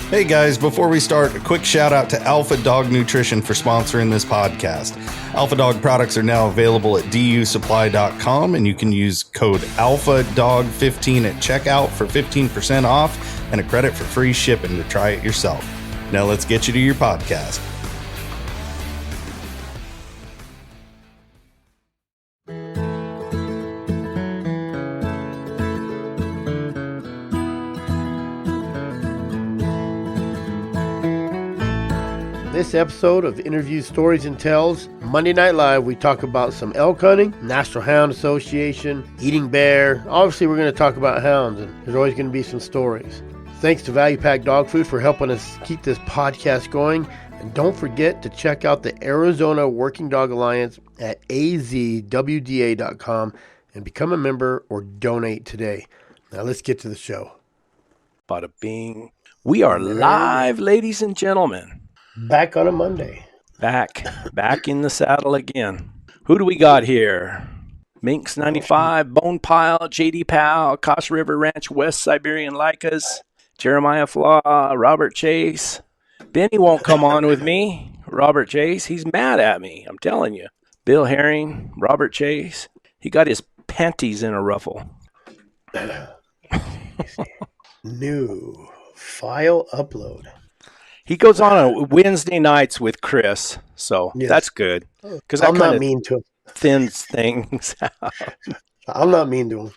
Hey guys, before we start, a quick shout out to Alpha Dog Nutrition for sponsoring this podcast. Alpha Dog products are now available at dusupply.com, and you can use code ALPHADOG15 at checkout for 15% off and a credit for free shipping to try it yourself. Now let's get you to your podcast. This episode of Interviews, Stories, and Tells, Monday Night Live, we talk about some elk hunting, National Hound Association, eating bear. Obviously, we're going to talk about hounds, and there's always going to be some stories. Thanks to Value Pack Dog Food for helping us keep this podcast going. And don't forget to check out the Arizona Working Dog Alliance at azwda.com and become a member or donate today. Now let's get to the show. Bada bing. We are live, ladies and gentlemen. Back on a Monday. Back in the saddle again. Who do we got here? Minx 95, Bone Pile, JD Powell, Koss River Ranch, West Siberian Lycas, Jeremiah Flaw, Robert Chase. Benny won't come on with me. Robert Chase, he's mad at me, I'm telling you. Bill Herring, Robert Chase, he got his panties in a ruffle. New file upload. He goes on Wednesday nights with Chris, so yes. That's good. Because I'm not mean to him. Thins things out. I'm not mean to him.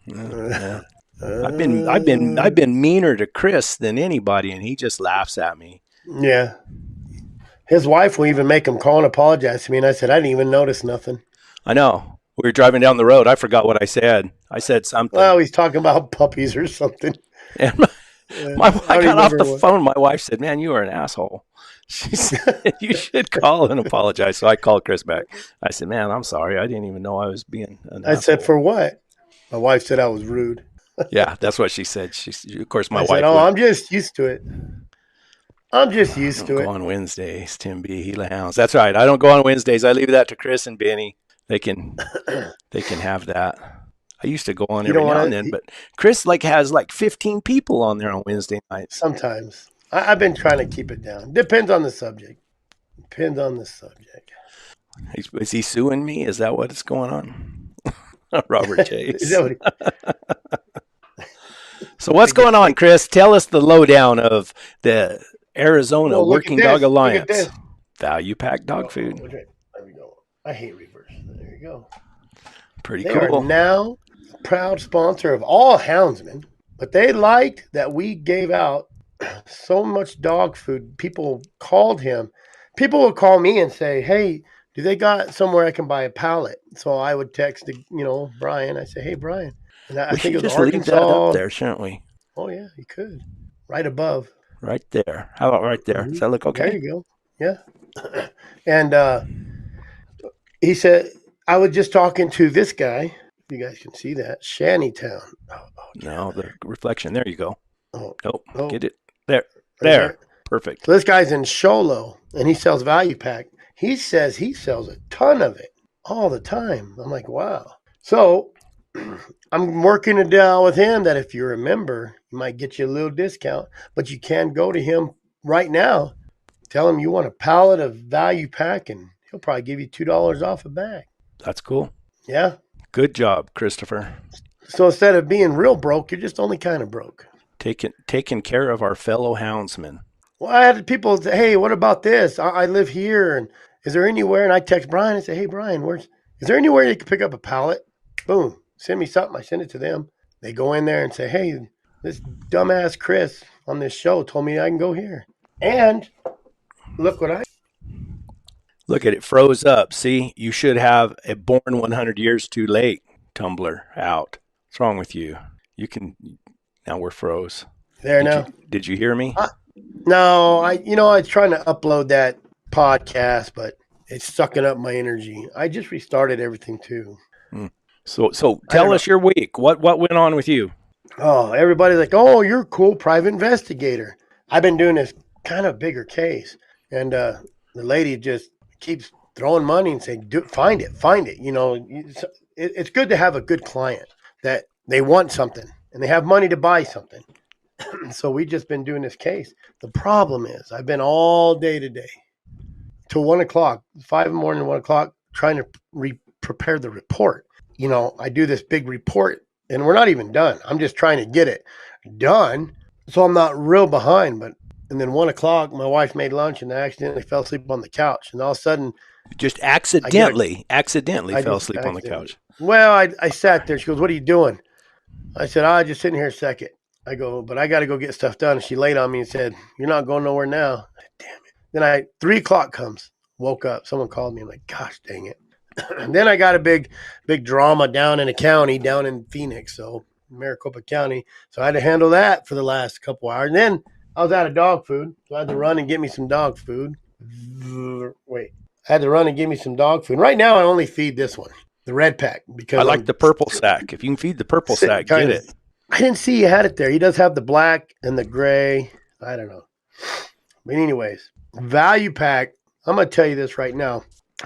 Yeah. I've been meaner to Chris than anybody, and he just laughs at me. Yeah. His wife will even make him call and apologize to me, and I said I didn't even notice nothing. I know. We were driving down the road. I forgot what I said. I said something. Well, he's talking about puppies or something. And I got off the phone. My wife said, "Man, you are an asshole." She said, "You should call and apologize." So I called Chris back. I said, "Man, I'm sorry. I didn't even know I was being an asshole." Said, "For what?" My wife said I was rude. Yeah, that's what she said. Of course, my wife said, I'm just used to it. I'm just used to it. Go on Wednesdays, Tim B. Gila Hounds. That's right. I don't go on Wednesdays. I leave that to Chris and Benny. They can have that. I used to go on every now and then, but Chris has 15 people on there on Wednesday nights. Sometimes. I've been trying to keep it down. Depends on the subject. Is he suing me? Is that what is going on? Robert Chase. So what's going on, Chris? Tell us the lowdown of the Arizona Working Dog Alliance. Value Pack Dog Food. There we go. I hate reverse. There you go. Pretty they cool. They are now a proud sponsor of all houndsmen, but they liked that we gave out so much dog food. People called him. People would call me and say, "Hey, do they got somewhere I can buy a pallet?" So I would text, Brian. I say, "Hey, Brian." And I think it was just Arkansas. Leave that up there, shouldn't we? Oh yeah, you could. Right above. Right there. How about right there? Does that look okay? There you go. Yeah. And he said, I was just talking to this guy. You guys can see that. Shantytown. No, the reflection. There you go. Oh, Get it. There. There. Perfect. So this guy's in Sholo, and he sells Value Pack. He says he sells a ton of it all the time. I'm like, wow. So I'm working it down with him that if you're a member, he might get you a little discount, but you can go to him right now. Tell him you want a pallet of Value Pack, and he'll probably give you $2 off a bag. That's cool. Yeah. Good job, Christopher. So instead of being real broke, you're just only kind of broke. Taking care of our fellow houndsmen. Well, I had people say, "Hey, what about this? I live here, and is there anywhere?" And I text Brian and say, "Hey, Brian, is there anywhere you can pick up a pallet?" Boom. Send me something. I send it to them. They go in there and say, "Hey, this dumbass Chris on this show told me I can go here." And look at it. Froze up. See, you should have a born 100 years too late tumbler out. What's wrong with you? Now we're froze. Did you hear me? No, I was trying to upload that podcast, but it's sucking up my energy. I just restarted everything too. So tell us your week. What went on with you? Oh, everybody's like, "Oh, you're a cool private investigator." I've been doing this kind of bigger case, and the lady just keeps throwing money and saying, find it. It's good to have a good client that they want something and they have money to buy something. So we just been doing this case. The problem is I've been all day today till 1 o'clock, 5 in the morning, 1 o'clock, trying to prepare the report. I do this big report and we're not even done. I'm just trying to get it done. So I'm not real behind, and then 1 o'clock, my wife made lunch and I accidentally fell asleep on the couch. And all of a sudden, just accidentally fell asleep on the couch. Well, I sat there. She goes, "What are you doing?" I said, "I'm just sitting here a second." I go, "But I got to go get stuff done." And she laid on me and said, "You're not going nowhere now." I said, "Damn it." Then 3 o'clock comes, woke up. Someone called me. I'm like, "Gosh, dang it." And then I got a big drama down in a county, down in Phoenix, so Maricopa County. So I had to handle that for the last couple hours. And then I was out of dog food, so I had to run and get me some dog food. I had to run and get me some dog food. Right now, I only feed this one, the red pack, because I like the purple sack. If you can feed the purple sack, get it. I didn't see you had it there. He does have the black and the gray. I don't know. But anyways, value pack. I'm going to tell you this right now.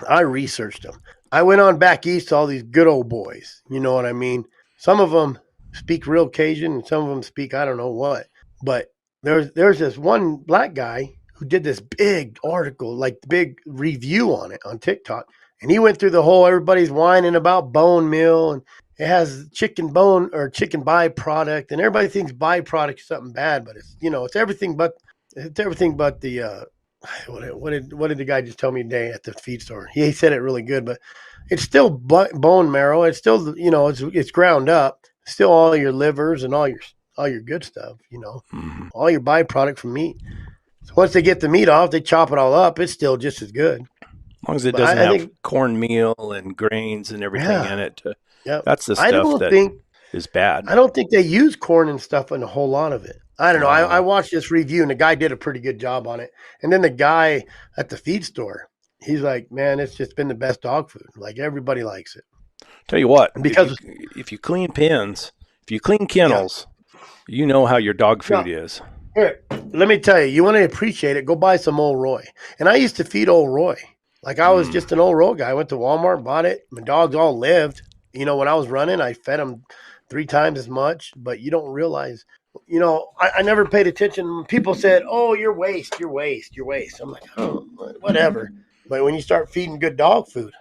I researched them. I went on back east to all these good old boys. You know what I mean? Some of them speak real Cajun and some of them speak I don't know what. But there's this one black guy who did this big article, like big review on it on TikTok. And he went through the whole, everybody's whining about bone meal and it has chicken bone or chicken byproduct. And everybody thinks byproduct is something bad, but it's everything but the, what did the guy just tell me today at the feed store? He said it really good, but it's still bone marrow. It's still, it's ground up. Still all your livers and all your good stuff, all your byproduct from meat. So once they get the meat off, they chop it all up. It's still just as good. As long as it doesn't have cornmeal and grains and everything in it. That's the stuff that is bad. I don't think they use corn and stuff in a whole lot of it. I don't know. I watched this review and the guy did a pretty good job on it. And then the guy at the feed store, he's like, "Man, it's just been the best dog food. Like everybody likes it." Tell you what, because if you clean pens, if you clean kennels, you know how your dog food is. Here, let me tell you, you want to appreciate it, go buy some Old Roy. And I used to feed Old Roy. Like I was just an Old Roy guy. I went to Walmart, bought it. My dogs all lived. When I was running, I fed them 3 times as much, but you don't realize, I never paid attention. People said, "Oh, you're waste. I'm like, "Oh, whatever." But when you start feeding good dog food,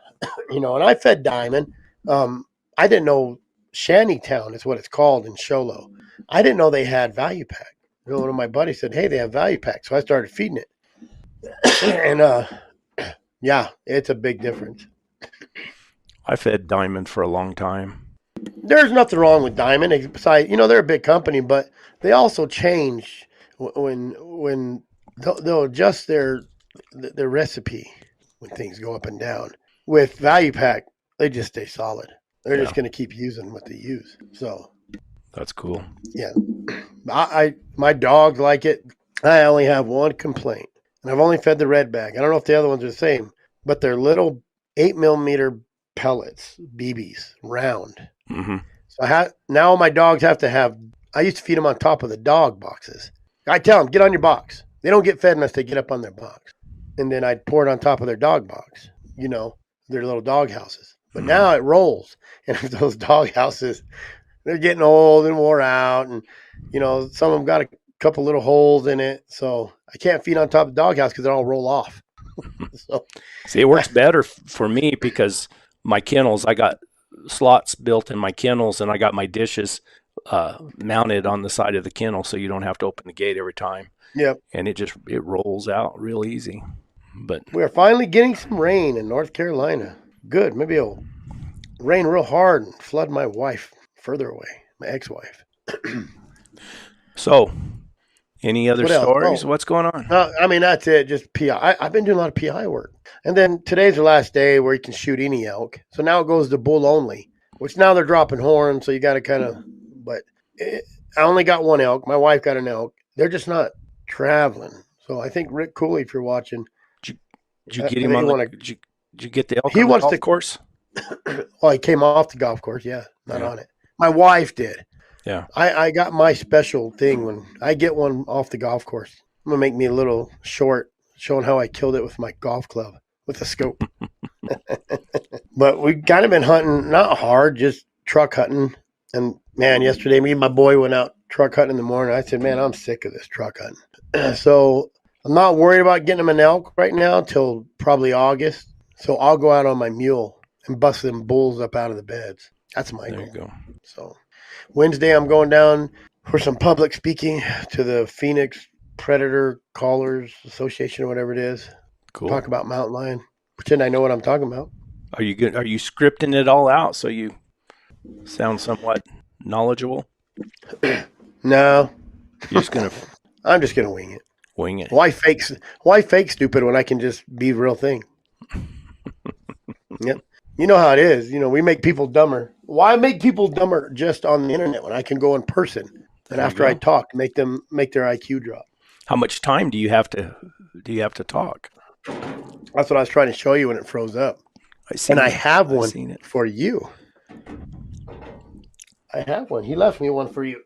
and I fed Diamond. I didn't know Shantytown is what it's called in Sholo. I didn't know they had value pack. One of my buddies said, "Hey, they have value pack." So I started feeding it. And it's a big difference. I fed Diamond for a long time. There's nothing wrong with Diamond. Besides, they're a big company, but they also change when they'll adjust their recipe when things go up and down. With value pack, they just stay solid. They're just going to keep using what they use. So that's cool. Yeah. My dogs like it. I only have one complaint, and I've only fed the red bag. I don't know if the other ones are the same, but they're little 8mm pellets, BBs, round. Mm-hmm. So now my dogs have to have, I used to feed them on top of the dog boxes. I tell them, "Get on your box." They don't get fed unless they get up on their box. And then I'd pour it on top of their dog box, their little dog houses. But now it rolls. And if those dog houses, they're getting old and wore out. And, some of them got a couple little holes in it. So I can't feed on top of the dog house because they all roll off. See, it works better for me because my kennels, I got slots built in my kennels and I got my dishes mounted on the side of the kennel so you don't have to open the gate every time. Yep. And it rolls out real easy. But we're finally getting some rain in North Carolina. Good. Maybe it'll rain real hard and flood my wife further away, my ex-wife. So, any other stories? What's going on? That's it. Just PI. I've been doing a lot of PI work. And then today's the last day where you can shoot any elk. So now it goes to bull only, which now they're dropping horns. So you got to kind of, I only got one elk. My wife got an elk. They're just not traveling. So I think Rick Cooley, if you're watching. Did you get him on did you get the elk on the golf course? Well, he came off the golf course. Yeah, not on it. My wife did. Yeah. I got my special thing when I get one off the golf course. I'm going to make me a little short showing how I killed it with my golf club with a scope. But we've kind of been hunting, not hard, just truck hunting. And Man, yesterday me and my boy went out truck hunting in the morning. I said, man, I'm sick of this truck hunting. So I'm not worried about getting him an elk right now till probably August. So I'll go out on my mule and bust them bulls up out of the beds. That's my goal. There you go. So Wednesday I'm going down for some public speaking to the Phoenix Predator Callers Association or whatever it is. Cool. Talk about mountain lion. Pretend I know what I'm talking about. Are you good? Are you scripting it all out so you sound somewhat knowledgeable? No. You're just gonna I'm just gonna wing it. wing it. Why fake stupid when I can just be the real thing? Yep. You know how it is. You know, we make people dumber. Why make people dumber just on the internet when I can go in person and after I talk, make their IQ drop? How much time do you have to talk? That's what I was trying to show you when it froze up. I have one for you. I have one. He left me one for you.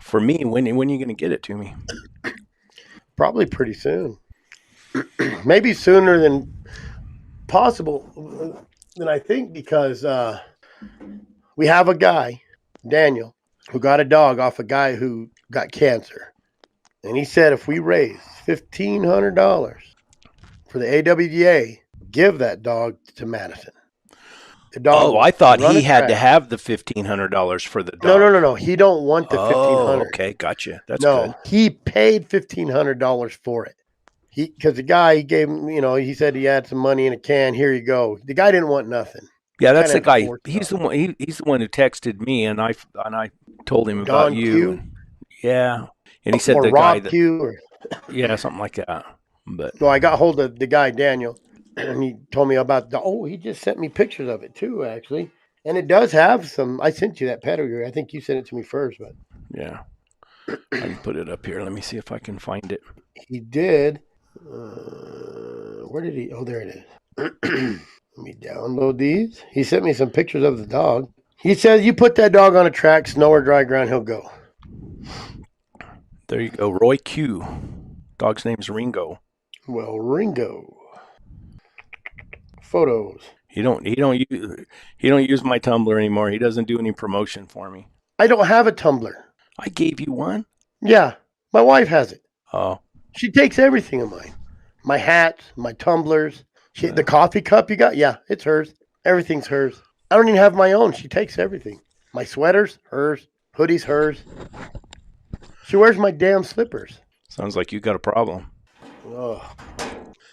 For me, when are you going to get it to me? Probably pretty soon. Maybe sooner than possible than I think, because we have a guy, Daniel, who got a dog off a guy who got cancer. And he said if we raise $1,500 for the AWDA, give that dog to Madison. The dog I thought he had to have the $1,500 for the dog. No. He don't want the $1,500. Okay, gotcha. That's good. He paid $1,500 for it. Because the guy, he gave him, he said he had some money in a can. Here you go. The guy didn't want nothing. Yeah, that's the guy. He's the one. He's the one who texted me, and I told him about you. Q? Yeah, and he said or the Rob guy that, Q. yeah, something like that. But no, I got hold of the guy Daniel, and he told me about he just sent me pictures of it too, actually. And it does have some. I sent you that pedigree. I think you sent it to me first, but yeah, I can put it up here. Let me see if I can find it. He did. Where did he? Oh, there it is. Let me download these. He sent me some pictures of the dog. He says you put that dog on a track, snow or dry ground, he'll go. There you go, Roy Q. Dog's name's Ringo. Well, Ringo. Photos. He don't use my Tumblr anymore. He doesn't do any promotion for me. I don't have a Tumblr. I gave you one? Yeah, my wife has it. Oh. She takes everything of mine. My hats, my tumblers. The coffee cup you got? Yeah, it's hers. Everything's hers. I don't even have my own. She takes everything. My sweaters, hers. Hoodies, hers. She wears my damn slippers. Sounds like you got a problem. Oh,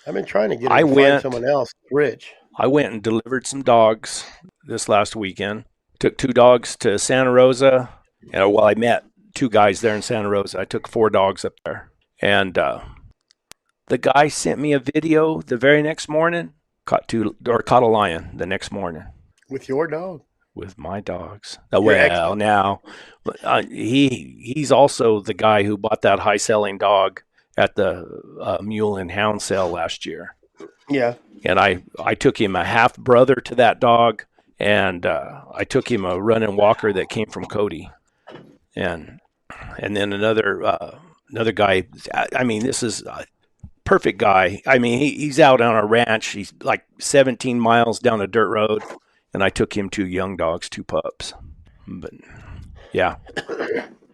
I've been trying to get her to find someone else rich. I went and delivered some dogs this last weekend. Took 2 dogs to Santa Rosa. And, I met 2 guys there in Santa Rosa. I took 4 dogs up there. And the guy sent me a video the very next morning. Caught a lion the next morning. With your dog? With my dogs. Well, now, he's also the guy who bought that high-selling dog at the Mule and Hound sale last year. Yeah. And I took him a half-brother to that dog, and I took him a running walker that came from Cody. And then another guy, I mean, this is a perfect guy. I mean, he's out on a ranch. He's like 17 miles down a dirt road, and I took him 2 young dogs, 2 pups. But, yeah,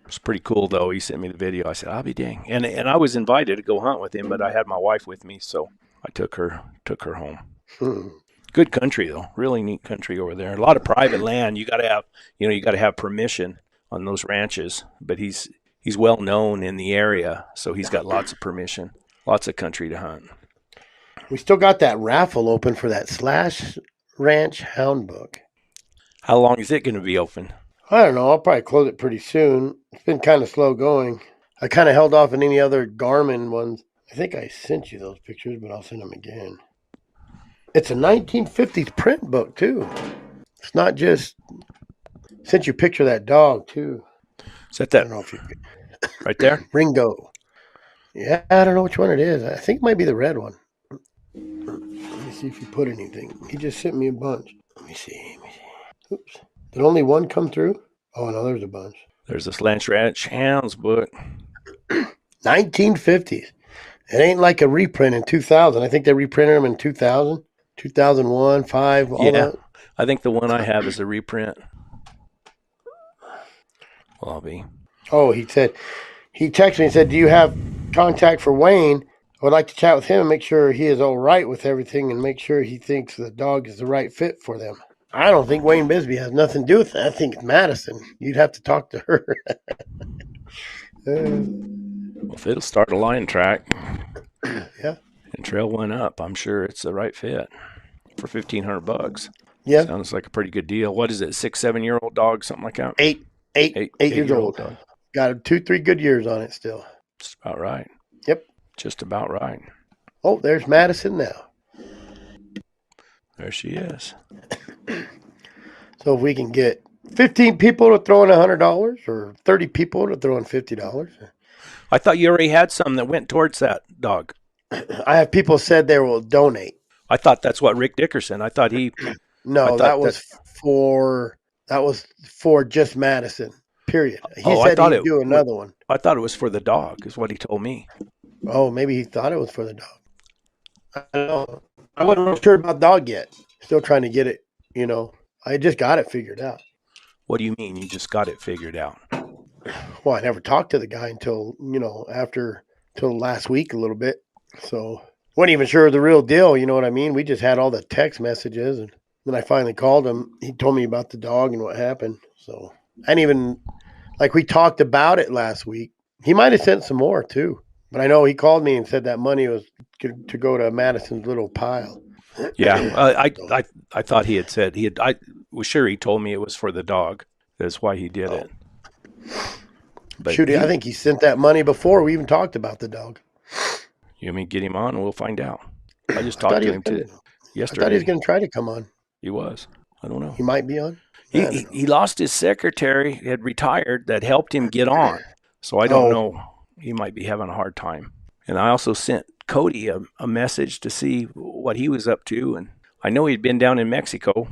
it's pretty cool, though. He sent me the video. I said, I'll be dang. And I was invited to go hunt with him, but I had my wife with me, so I took her home. Good country, though. Really neat country over there. A lot of private land. You got to have permission on those ranches, but he's well known in the area, so he's got lots of permission, lots of country to hunt. We still got that raffle open for that Slash Ranch Hound book. How long is it going to be open? I don't know. I'll probably close it pretty soon. It's been kind of slow going. I kind of held off on any other Garmin ones. I think I sent you those pictures, but I'll send them again. It's a 1950s print book, too. It's not just... Sent you a picture of that dog, too. Is that I don't know if you... right there? Ringo. Yeah, I don't know which one it is. I think it might be the red one. Let me see if he put anything. He just sent me a bunch. Let me see. Oops. Did only one come through? Oh, no, there's a bunch. There's the Slash Ranch Hounds book. 1950s. It ain't like a reprint in 2000. I think they reprinted them in 2000, 2001, 5, all that. I think the one I have is a reprint. Well, I'll be. Oh, he texted me and said, do you have contact for Wayne? I would like to chat with him and make sure he is all right with everything and make sure he thinks the dog is the right fit for them. I don't think Wayne Bisbee has nothing to do with that. I think it's Madison. You'd have to talk to her. Well, if it'll start a lion track, Yeah. and trail one up, I'm sure it's the right fit for $1,500. Yeah. Sounds like a pretty good deal. What is it? 6-7-year-old dog, something like that. Eight years old. Dog. Got 2-3 good years on it still. Just about right. Yep. Just about right. Oh, there's Madison now. There she is. So if we can get 15 people to throw in $100 or 30 people to throw in $50. I thought you already had some that went towards that dog. I have people said they will donate. I thought that's what Rick Dickerson. I thought he. No, that was for just Madison. Period. He said he'd do another one. I thought it was for the dog, is what he told me. Oh, maybe he thought it was for the dog. I don't know. I wasn't sure about dog yet. Still trying to get it. I just got it figured out. What do you mean? You just got it figured out? Well, I never talked to the guy until till last week a little bit. So wasn't even sure of the real deal. You know what I mean? We just had all the text messages, and then I finally called him. He told me about the dog and what happened. So I didn't even we talked about it last week. He might have sent some more too, but I know he called me and said that money was to go to Madison's little pile. Yeah, I thought he had said I was sure he told me it was for the dog. That's why he did it. But shoot, I think he sent that money before we even talked about the dog. You mean get him on and we'll find out. I just talked to him yesterday. I thought he was going to try to come on. He was. I don't know. He might be on. He lost his secretary, had retired, that helped him get on. So I don't know. He might be having a hard time. And I also sent Cody a message to see what he was up to. And I know he'd been down in Mexico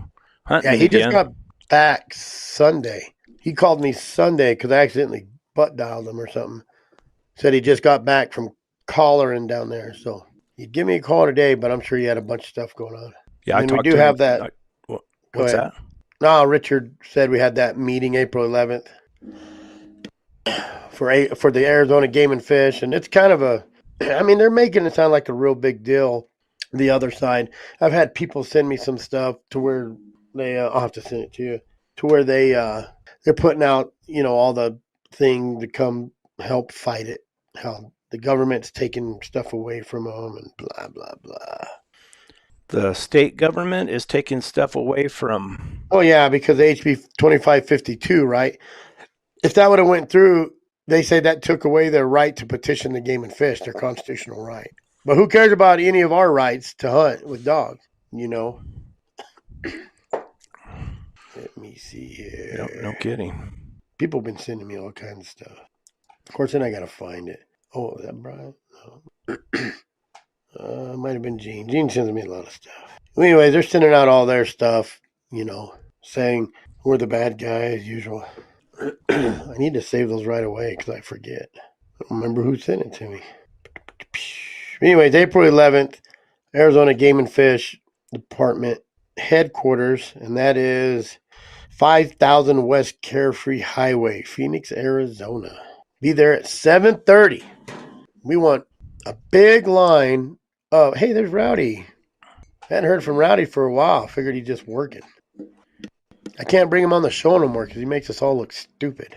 hunting. Yeah, he just got back Sunday. He called me Sunday because I accidentally butt dialed him or something. Said he just got back from collaring down there. So he'd give me a call today, but I'm sure he had a bunch of stuff going on. Yeah, we do have that. What's that? No, Richard said we had that meeting April 11th for the Arizona Game and Fish, and it's kind of they're making it sound like a real big deal. The other side, I've had people send me some stuff to where they, I'll have to send it to you, to where they're putting out, all the thing to come help fight it. How the government's taking stuff away from them and blah blah blah. The state government is taking stuff away from. Oh yeah, because HB 2552, right? If that would have went through, they say that took away their right to petition the Game and Fish, their constitutional right. But who cares about any of our rights to hunt with dogs? Let me see here. No kidding. People have been sending me all kinds of stuff. Of course, then I got to find it. Oh, is that Brian? No. Might have been Gene. Gene sends me a lot of stuff. Anyways, they're sending out all their stuff, saying we're the bad guy as usual. I need to save those right away because I forget. I don't remember who sent it to me. Anyways, April 11th, Arizona Game and Fish Department headquarters, and that is 5000 West Carefree Highway, Phoenix, Arizona. Be there at 7:30. We want a big line of, hey, there's Rowdy. Hadn't heard from Rowdy for a while. Figured he's just working. I can't bring him on the show no more because he makes us all look stupid.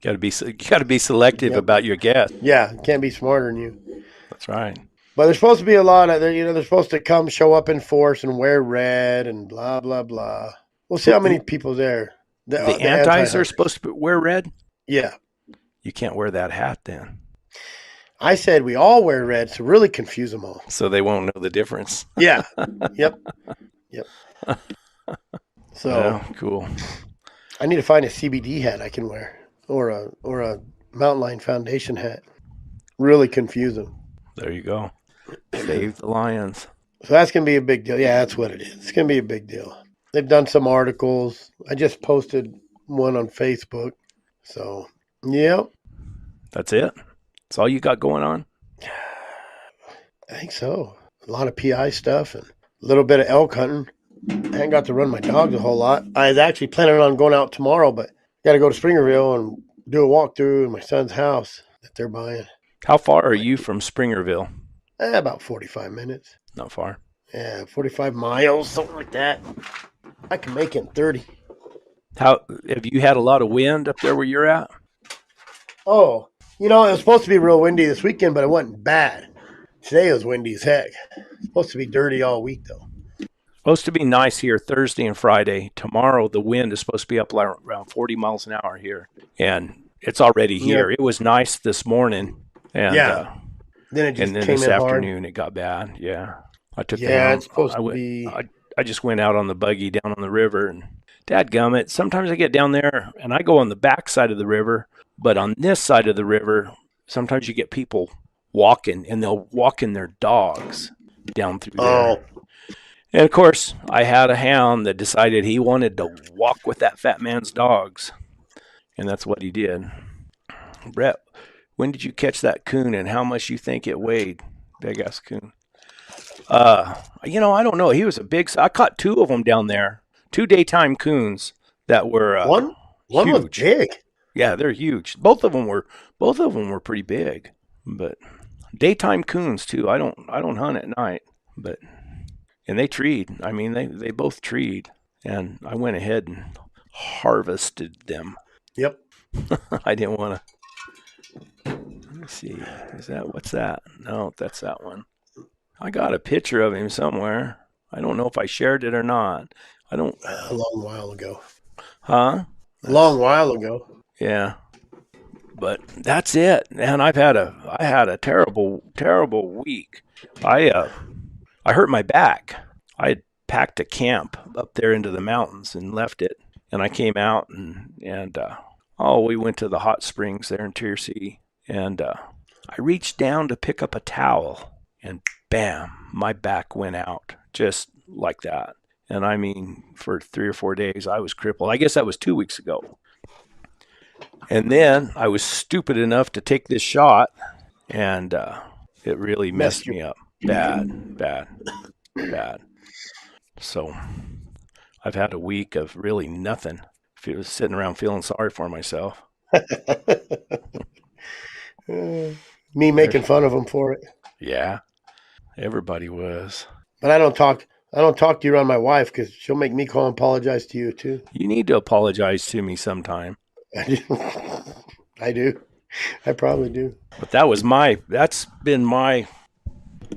Got to be selective about your guests. Yeah, can't be smarter than you. That's right. But there's supposed to be a lot of, they're supposed to come show up in force and wear red and blah, blah, blah. We'll see how many people there. The antis are supposed to wear red? Yeah. You can't wear that hat then. I said we all wear red to really confuse them all. So they won't know the difference. Yeah. Yep. So cool. I need to find a CBD hat I can wear or a Mountain Lion Foundation hat. Really confuse them. There you go. Save the lions. So that's going to be a big deal. Yeah, that's what it is. It's going to be a big deal. They've done some articles. I just posted one on Facebook. So, yeah. That's it? That's all you got going on? I think so. A lot of PI stuff and a little bit of elk hunting. I haven't got to run my dogs a whole lot. I was actually planning on going out tomorrow, but got to go to Springerville and do a walkthrough in my son's house that they're buying. How far are you from Springerville? About 45 minutes. Not far. Yeah, 45 miles, something like that. I can make it in 30. How have you had a lot of wind up there where you're at? Oh, it was supposed to be real windy this weekend, but it wasn't bad. Today it was windy as heck. It's supposed to be dirty all week, though. Supposed to be nice here Thursday and Friday. Tomorrow the wind is supposed to be up around 40 miles an hour here, and it's already here. It was nice this morning, and then it just and then came this in afternoon hard. it got bad. Yeah, I took It's supposed to be. I just went out on the buggy down on the river, and dadgummit, sometimes I get down there and I go on the back side of the river, but on this side of the river, sometimes you get people walking, and they'll walk in their dogs down through there. And of course, I had a hound that decided he wanted to walk with that fat man's dogs, and that's what he did. Brett, when did you catch that coon, and how much you think it weighed? Big ass coon. I don't know. He was a big. I caught two of them down there. 2 daytime coons that were one huge. was big. Yeah, they're huge. Both of them were pretty big, but daytime coons too. I don't hunt at night, and they treed. I mean, they both treed, and I went ahead and harvested them. Yep. I didn't want to. Let me see. What's that? No, that's that one. I got a picture of him somewhere. I don't know if I shared it or not. I don't. A long while ago. Huh? A long while ago. Yeah. But that's it. Man, I had a terrible week. I hurt my back. I had packed a camp up there into the mountains and left it, and I came out and we went to the hot springs there in Tennessee, and I reached down to pick up a towel, and bam, my back went out just like that. And I mean, for 3 or 4 days, I was crippled. I guess that was 2 weeks ago. And then I was stupid enough to take this shot, and it really messed me up. Bad. So I've had a week of really nothing. I was sitting around feeling sorry for myself. Me making fun of him for it. Yeah, everybody was. But I don't talk to you around my wife because she'll make me call and apologize to you too. You need to apologize to me sometime. I do. I probably do. But that's been my.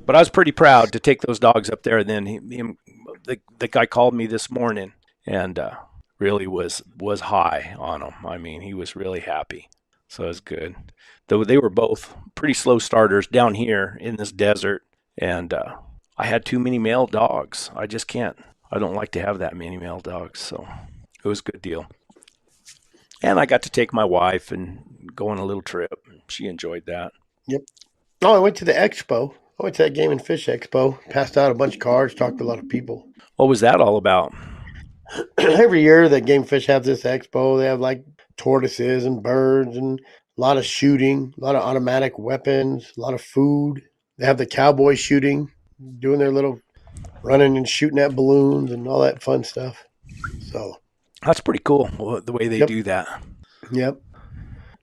But I was pretty proud to take those dogs up there. And then the guy called me this morning and really was high on him. I mean, he was really happy. So it was good. Though they were both pretty slow starters down here in this desert, and I had too many male dogs. I just can't. I don't like to have that many male dogs. So it was a good deal. And I got to take my wife and go on a little trip. She enjoyed that. Yep. Oh, I went to the expo. I went to that Game and Fish Expo. Passed out a bunch of cards. Talked to a lot of people. What was that all about? Every year that Game and Fish have this expo, they have like tortoises and birds and a lot of shooting, a lot of automatic weapons, a lot of food. They have the cowboy shooting, doing their little running and shooting at balloons and all that fun stuff. So that's pretty cool, the way they do that. Yep.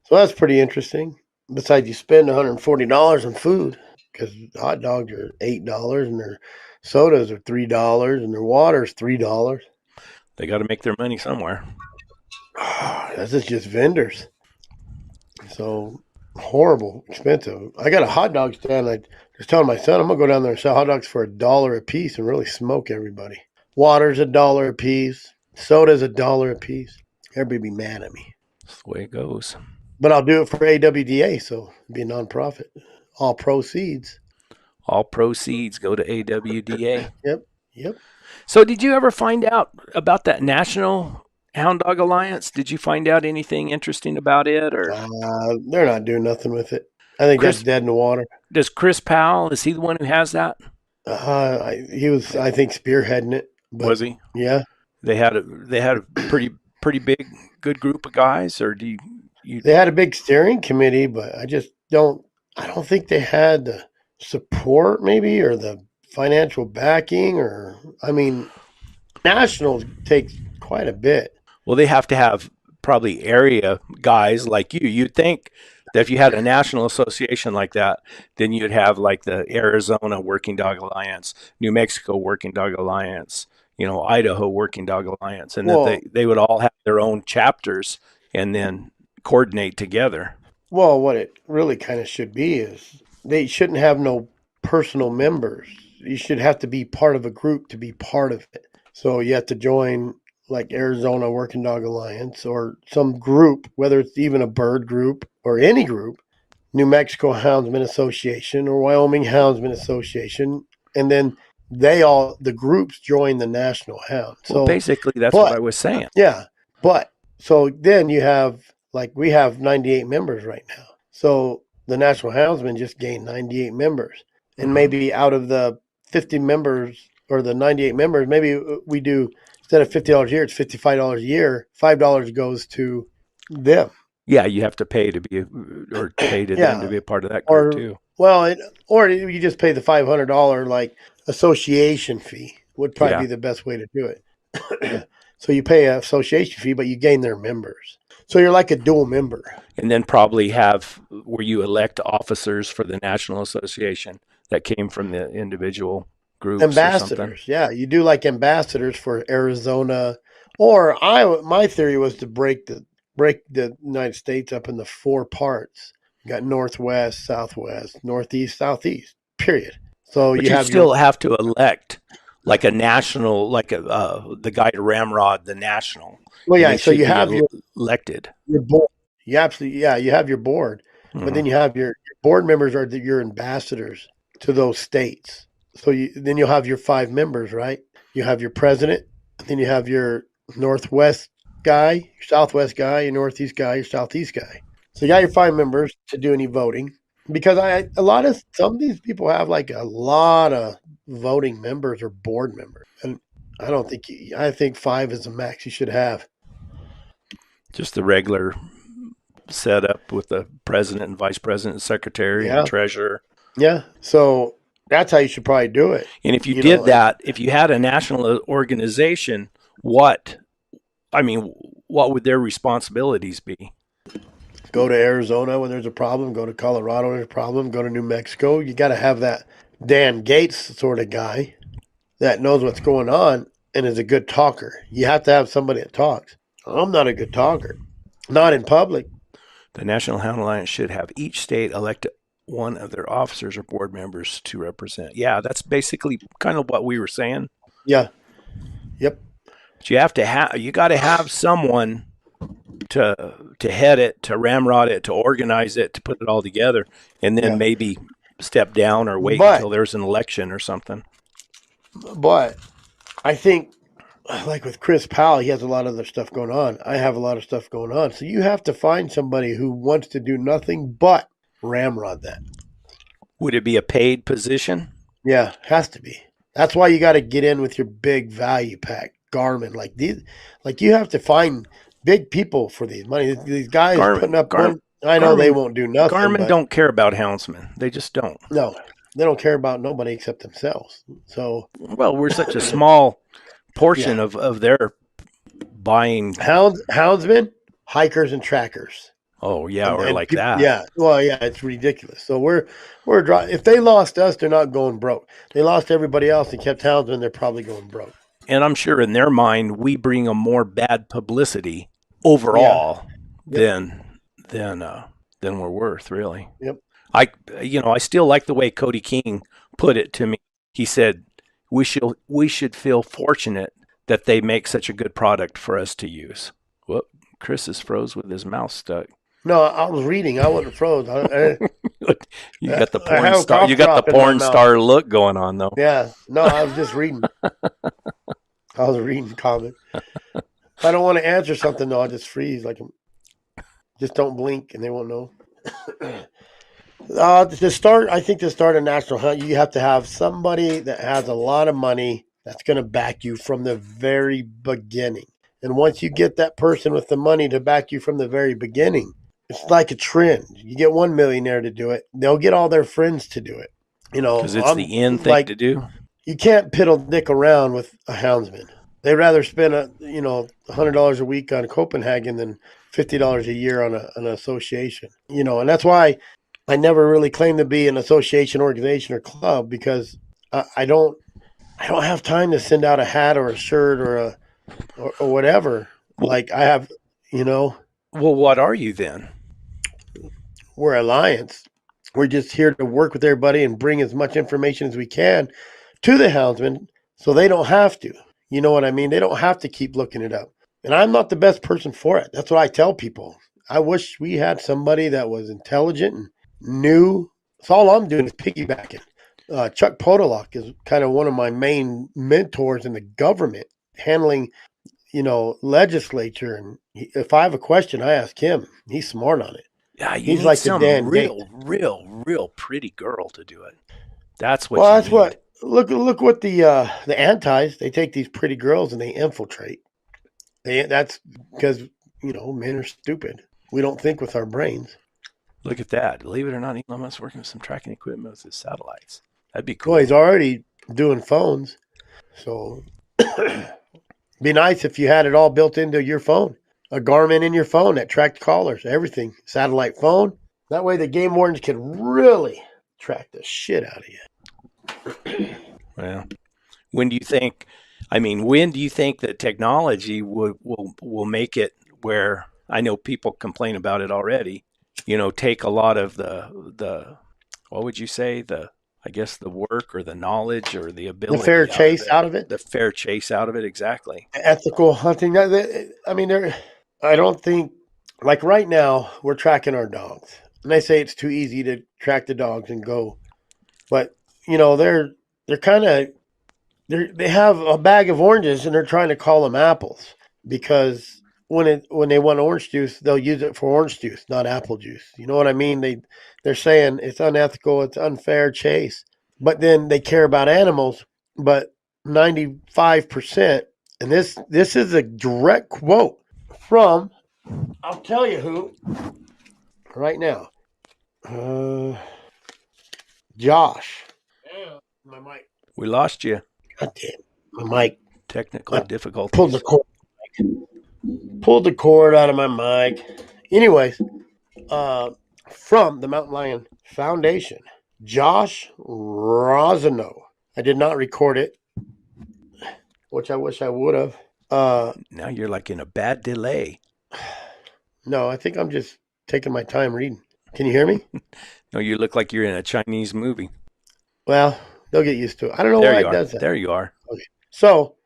So that's pretty interesting. Besides, you spend $140 on food because hot dogs are $8 and their sodas are $3 and their water is $3. They got to make their money somewhere. This is just vendors. So horrible, expensive. I got a hot dog stand. I was telling my son I'm gonna go down there and sell hot dogs for $1 a piece and really smoke everybody. Water's $1 a piece. Soda's $1 a piece. Everybody be mad at me. That's the way it goes. But I'll do it for AWDA, so it'll be a nonprofit. All proceeds go to AWDA. Yep. So did you ever find out about that National Hound Dog Alliance? Did you find out anything interesting about it? Or they're not doing nothing with it. I think that's dead in the water. Does Chris Powell, is he the one who has that? He was, I think, spearheading it. Was he? Yeah. They had a pretty big, good group of guys, or do you? They had a big steering committee, but I don't think they had the support maybe or the financial backing Nationals takes quite a bit. Well, they have to have probably area guys like you. You'd think that if you had a national association like that, then you'd have like the Arizona Working Dog Alliance, New Mexico Working Dog Alliance, Idaho Working Dog Alliance, and that Well, they would all have their own chapters and then coordinate together. well, what it really kind of should be is they shouldn't have no personal members. You should have to be part of a group to be part of it. So you have to join like Arizona Working Dog Alliance or some group, whether it's even a bird group or any group, New Mexico Houndsman Association or Wyoming Houndsman Association, and then the groups join the National Hound. Well, So, basically, that's what I but was saying. yeah, but so then you have like we have 98 members right now. So the National Houndsman just gained 98 members, and maybe out of the 50 members or the 98 members, maybe we do instead of $50 a year, it's $55 a year. $5 goes to them. Yeah, you have to pay to be, or pay to them to be a part of that group Or too. well, or you just pay the $500 like association fee would probably Yeah. be the best way to do it. So you pay an association fee, but you gain their members. So you're like a dual member. And then probably have where you elect officers for the National Association that came from the individual groups or something. Ambassadors, yeah, you do like ambassadors for Arizona, or my theory was to break the United States up into four parts. You got Northwest, Southwest, Northeast, Southeast. Period. So But you you have still have to elect like a national, like the guy to ramrod the national. well, And yeah. they So should you be have elected. your board. You absolutely, yeah, you have your board, but then Mhm. you have your board members are your ambassadors to those states. So then you'll have your five members, right? You have your president, then you have your Northwest guy, your Southwest guy, your Northeast guy, your Southeast guy. So you got your five members to do any voting because some of these people have like a lot of voting members or board members, and I think five is the max you should have. Just the regular setup with the president and vice president, secretary Yeah, and treasurer. yeah. So that's how you should probably do it. And if you You did know, that, if you had a national organization, what I mean, what would their responsibilities be? go to Arizona when there's a problem, go to Colorado when there's a problem, go to New Mexico. You got to have that Dan Gates sort of guy that knows what's going on and is a good talker. You have to have somebody that talks. I'm not a good talker, not in public. The National Hound Alliance should have each state elect one of their officers or board members to represent. Yeah, that's basically kind of what we were saying. Yeah. Yep. But you got to have someone to head it, to ramrod it, to organize it, to put it all together, and then Yeah. maybe step down or wait But- until there's an election or something. But I think, like with Chris Powell, he has a lot of other stuff going on. I have a lot of stuff going on. So you have to find somebody who wants to do nothing but ramrod that. Would it be a paid position? Yeah, has to be. That's why you got to get in with your big value pack, Garmin. Like these, like you have to find big people for these money. These guys putting up one. I know they won't do nothing. Garmin but don't care about houndsmen. They just don't. No, they don't care about nobody except themselves. So Well, we're such a small portion of their buying. houndsmen, hikers, and trackers. Oh yeah, or And like people- that. Yeah, well, yeah, it's ridiculous. So we're if they lost us, they're not going broke. They lost everybody else and kept houndsmen, they're probably going broke. And I'm sure in their mind, we bring them more bad publicity overall than we're worth, really. Yep. I still like the way Cody King put it to me. He said, we should feel fortunate that they make such a good product for us to use. Well, Chris is froze with his mouth stuck. No, I was reading. I wasn't froze. You got the I have porn a star. cough You got the drop in my porn mouth. star look going on, though. Yeah, no, I was just reading. I was reading comment. If I don't want to answer something, though, I just freeze. Just don't blink, and they won't know. To start a national hunt, you have to have somebody that has a lot of money that's going to back you from the very beginning. And once you get that person with the money to back you from the very beginning, it's like a trend. You get one millionaire to do it, they'll get all their friends to do it. Because it's the in thing to do. You can't piddle dick around with a houndsman. They'd rather spend $100 a week on Copenhagen than $50 a year on an association. And that's why I never really claimed to be an association, organization, or club, because I don't have time to send out a hat or a shirt or whatever. Like I have, Well, what are you then? we're Alliance. We're just here to work with everybody and bring as much information as we can to the houndsmen so they don't have to. You know what I mean? They don't have to keep looking it up. And I'm not the best person for it. That's what I tell people. I wish we had somebody that was intelligent and knew. So all I'm doing is piggybacking. Chuck Podolak is kind of one of my main mentors in the government, handling, legislature. And if I have a question, I ask him. He's smart on it. Yeah, you He's need like the some Dan Gate. real pretty girl to do it. That's what. Well, you that's need. what. Look what the antis. They take these pretty girls and they infiltrate. That's because men are stupid. We don't think with our brains. Look at that. Believe it or not, Elon Musk's working with some tracking equipment with his satellites. That'd be cool. Well, he's already doing phones, so be nice if you had it all built into your phone. A Garmin in your phone that tracked callers, everything. Satellite phone. That way the game wardens can really track the shit out of you. Well, when do you think? When do you think that technology will make it where? I know people complain about it already. Take a lot of the what would you say, I guess the work or the knowledge or the ability, The fair chase out of it. the fair chase out of it, exactly. Ethical hunting. I don't think, like right now, we're tracking our dogs. And they say it's too easy to track the dogs and go. But, they're kind of, they have a bag of oranges and they're trying to call them apples because when they want orange juice, they'll use it for orange juice, not apple juice. You know what I mean? They're saying it's unethical, it's unfair chase. But then they care about animals, but 95%, and this is a direct quote from, I'll tell you who right now. Josh. Yeah, my mic. We lost you. God damn, my mic. Technical difficulties. Pulled the cord out of my mic. Anyways, from the Mountain Lion Foundation, Josh Rosano. I did not record it, which I wish I would have. Now you're like in a bad delay. No, I think I'm just taking my time reading. Can you hear me? No, you look like you're in a Chinese movie. Well, they'll get used to it. I don't know why it does that. There you are. Okay. So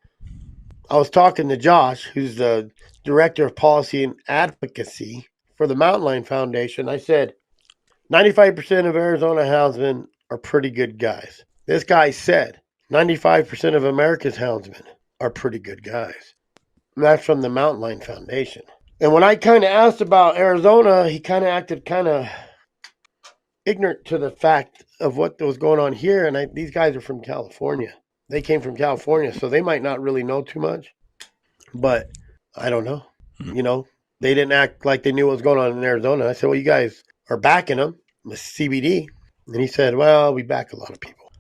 I was talking to Josh, who's the Director of Policy and Advocacy for the Mountain Lion Foundation. I said, 95% of Arizona houndsmen are pretty good guys. This guy said 95% of America's houndsmen are pretty good guys. And that's from the Mountain Lion Foundation. And when I kind of asked about Arizona, he kind of acted kind of ignorant to the fact of what was going on here. And these guys are from California. They came from California, so they might not really know too much. But I don't know. They didn't act like they knew what was going on in Arizona. I said, well, you guys are backing them, the CBD. And he said, well, we back a lot of people.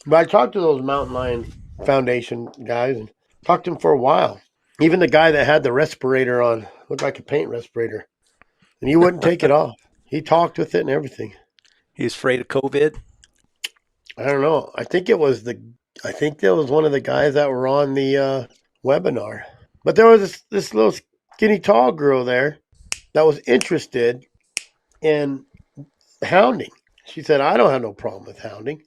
But I talked to those Mountain Lion Foundation guys and talked to them for a while. Even the guy that had the respirator on, looked like a paint respirator. And he wouldn't take it off. He talked with it and everything. He's afraid of COVID? I don't know. I think that was one of the guys that were on the webinar. But there was this little skinny tall girl there that was interested in hounding. She said, I don't have no problem with hounding.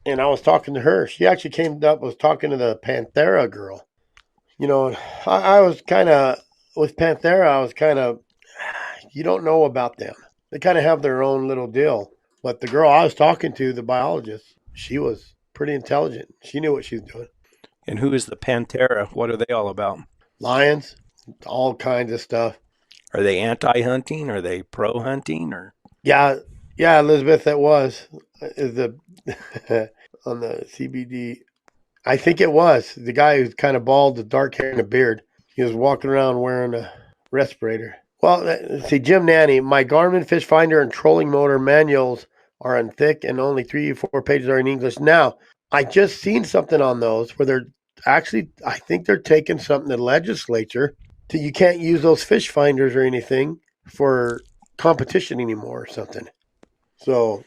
And I was talking to her. She actually was talking to the Panthera girl. I was kind of, with Panthera, you don't know about them. They kind of have their own little deal. But the girl I was talking to, the biologist, she was pretty intelligent. She knew what she was doing. And who is the Panthera? What are they all about? Lions, all kinds of stuff. Are they anti-hunting? Are they pro-hunting? Or Yeah, Elizabeth, that was the on the CBD. I think it was the guy who's kind of bald, with dark hair and a beard. He was walking around wearing a respirator. Well, let's see, Jim Nanny, my Garmin fish finder and trolling motor manuals are on thick and only 3 or 4 pages are in English. Now, I just seen something on those where actually, I think they're taking something to the legislature that you can't use those fish finders or anything for competition anymore or something. So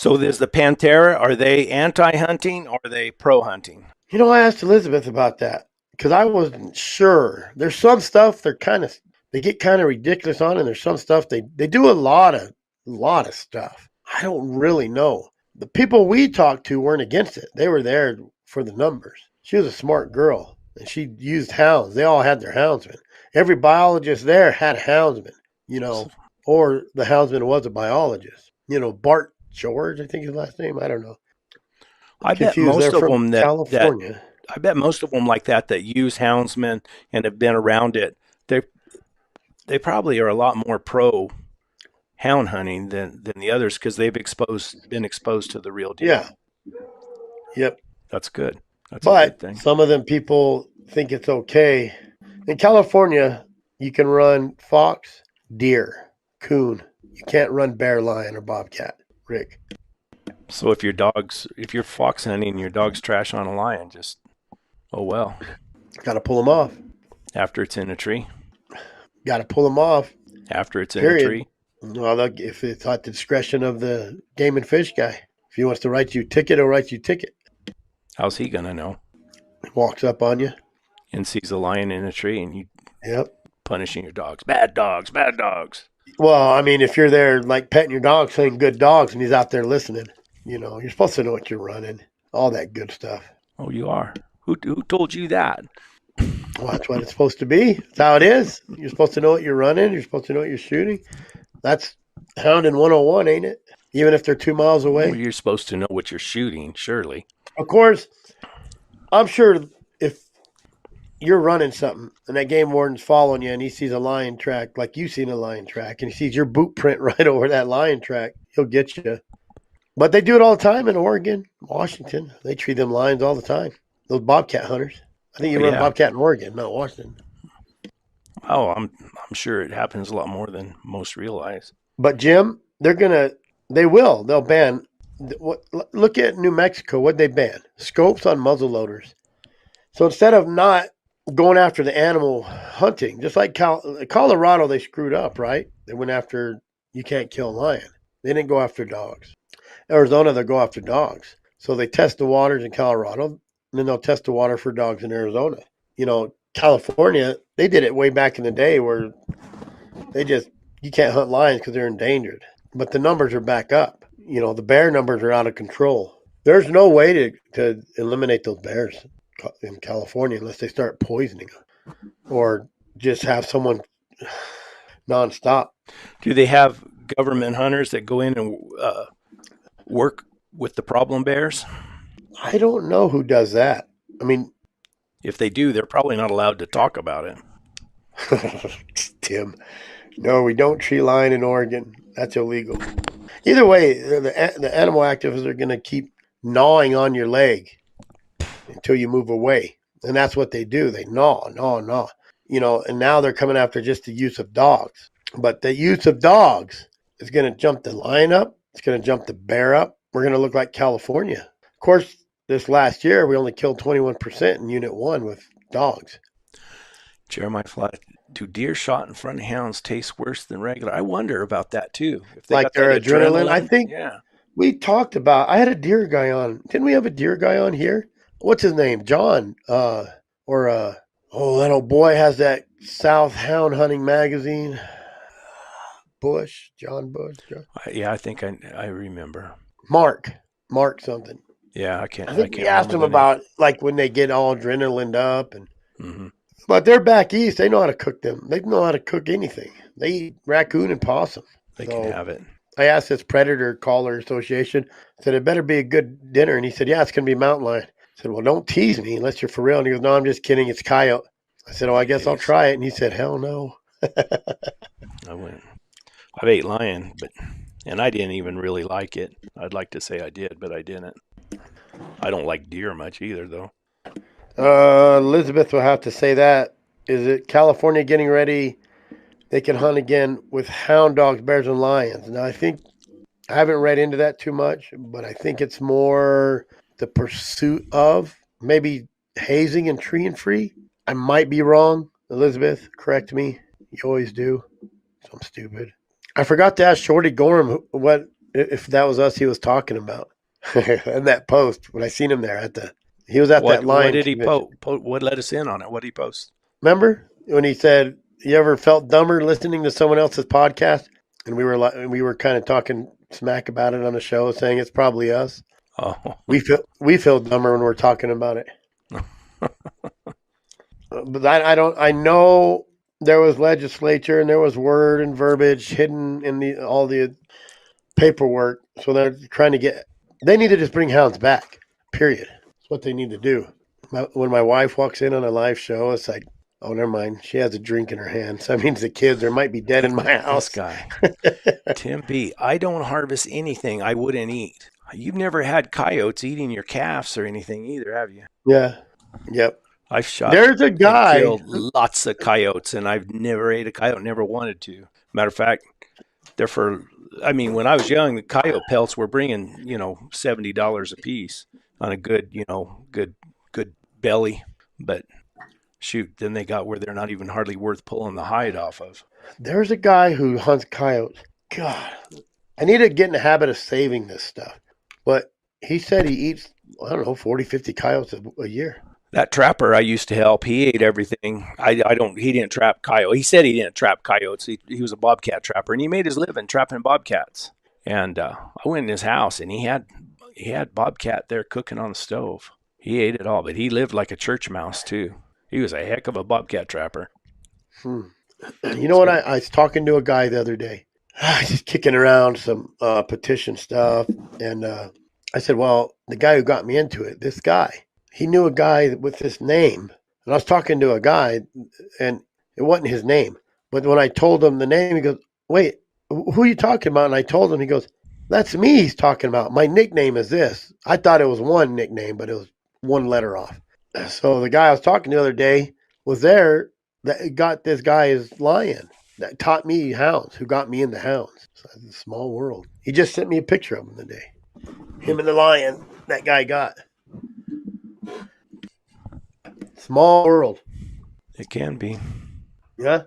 there's the Pantera. Are they anti-hunting or are they pro-hunting? I asked Elizabeth about that because I wasn't sure. There's some stuff they get kind of ridiculous on, and there's some stuff they do a lot of stuff. I don't really know. The people we talked to weren't against it. They were there for the numbers. She was a smart girl, and she used hounds. They all had their houndsmen. Every biologist there had a houndsman, or the houndsman was a biologist. Bart George, I think his last name. I don't know. I bet most of them California. I bet most of them like that use houndsmen and have been around it. They probably are a lot more pro hound hunting than the others because they've been exposed to the real deal. Yeah. Yep. That's good. That's a good thing. Some of them people think it's okay. In California, you can run fox, deer, coon. You can't run bear, lion, or bobcat. Rick. So if you're fox hunting and your dog's trash on a lion, just oh well. Got to pull them off. After it's in a tree. Got to pull them off. After it's in a tree. Well, if it's at the discretion of the game and fish guy. If he wants to write you a ticket, he'll write you a ticket. How's he gonna know? He walks up on you and sees a lion in a tree, and you punishing your dogs. Bad dogs, bad dogs. Well, I mean, if you're there like petting your dog, saying good dogs, and he's out there listening, you're supposed to know what you're running, all that good stuff. Oh, you are. Who told you that? Well, that's what it's supposed to be. That's how it is. You're supposed to know what you're running. You're supposed to know what you're shooting. That's hounding 101, ain't it? Even if they're 2 miles away. Well, you're supposed to know what you're shooting, surely. Of course, I'm sure if you're running something and that game warden's following you and he sees a lion track like you've seen a lion track and he sees your boot print right over that lion track, he'll get you. But they do it all the time in Oregon, Washington. They treat them lions all the time. Those bobcat hunters. I think you run bobcat in Oregon, not Washington. Oh, I'm sure it happens a lot more than most realize. But Jim, they'll ban. Look at New Mexico. What'd they ban? Scopes on muzzle loaders. So instead of not going after the animal hunting, just like Colorado, they screwed up, right? They went after you can't kill a lion. They didn't go after dogs. Arizona, they'll go after dogs. So they test the waters in Colorado, and then they'll test the water for dogs in Arizona. California, they did it way back in the day where you can't hunt lions because they're endangered. But the numbers are back up. The bear numbers are out of control. There's no way to eliminate those bears in California unless they start poisoning them or just have someone nonstop. Do they have government hunters that go in and work with the problem bears? I don't know who does that. I mean, if they do, they're probably not allowed to talk about it. Tim, no, we don't tree lion in Oregon. That's illegal. Either way, the animal activists are going to keep gnawing on your leg until you move away. And that's what they do. They gnaw. And now they're coming after just the use of dogs. But the use of dogs is going to jump the lion up. It's going to jump the bear up. We're going to look like California. Of course, this last year, we only killed 21% in Unit 1 with dogs. Jeremiah Fly, do deer shot in front of hounds taste worse than regular? I wonder about that, too. If they like their adrenaline? I think we talked about, I had a deer guy on. Didn't we have a deer guy on here? What's his name? John. That old boy has that South Hound Hunting magazine. John Bush. I think I remember. Mark something. Yeah, I can't. I think we asked him about like when they get all adrenaline up, but they're back east. They know how to cook them. They know how to cook anything. They eat raccoon and possum. They can have it. I asked this Predator Caller Association. I said it better be a good dinner, and he said, "Yeah, it's going to be mountain lion." I said, "Well, don't tease me unless you're for real." And he goes, "No, I'm just kidding. It's coyote." I said, "Oh, I guess I'll try it." And he said, "Hell no." I went. I've ate lion, and I didn't even really like it. I'd like to say I did, but I didn't. I don't like deer much either, though. Elizabeth will have to say that. Is it California getting ready? They can hunt again with hound dogs, bears, and lions. Now, I haven't read into that too much, but I think it's more the pursuit of maybe hazing and tree and free. I might be wrong. Elizabeth, correct me. You always do. So I'm stupid. I forgot to ask Shorty Gorham what if that was us he was talking about. In that post when I seen him there he was at that line. What did he post? What let us in on it? What did he post? Remember when he said, "You ever felt dumber listening to someone else's podcast?" And we were kind of talking smack about it on the show, saying it's probably us. Oh, we feel dumber when we're talking about it. But I know there was legislature and there was word and verbiage hidden in all the paperwork. So they're trying to they need to just bring hounds back, period. That's what they need to do. When my wife walks in on a live show, it's like, oh, never mind. She has a drink in her hand. So that means the kids might be dead in my house. This guy, Tim B. I don't harvest anything I wouldn't eat. You've never had coyotes eating your calves or anything either, have you? Yeah. Yep. I've shot. There's a guy killed lots of coyotes, and I've never ate a coyote. Never wanted to. Matter of fact, when I was young, the coyote pelts were bringing $70 a piece on a good good belly. But shoot, then they got where they're not even hardly worth pulling the hide off of. There's a guy who hunts coyotes. God, I need to get in the habit of saving this stuff. But he said he eats, 40, 50 coyotes a year. That trapper I used to help, he ate everything. He didn't trap coyotes. He said he didn't trap coyotes. He was a bobcat trapper, and he made his living trapping bobcats. And I went in his house, and he had bobcat there cooking on the stove. He ate it all, but he lived like a church mouse too. He was a heck of a bobcat trapper. You know what? I was talking to a guy the other day, just kicking around some petition stuff, and I said, well, the guy who got me into it, this guy, he knew a guy with this name. And I was talking to a guy, and it wasn't his name. But when I told him the name, he goes, wait, who are you talking about? And I told him, he goes, that's me he's talking about. My nickname is this. I thought it was one nickname, but it was one letter off. So the guy I was talking to the other day was there that got this guy his lion that taught me hounds, who got me into hounds. So it's a small world. He just sent me a picture of him today. Him and the lion that guy got. Small world. It can be. Yeah.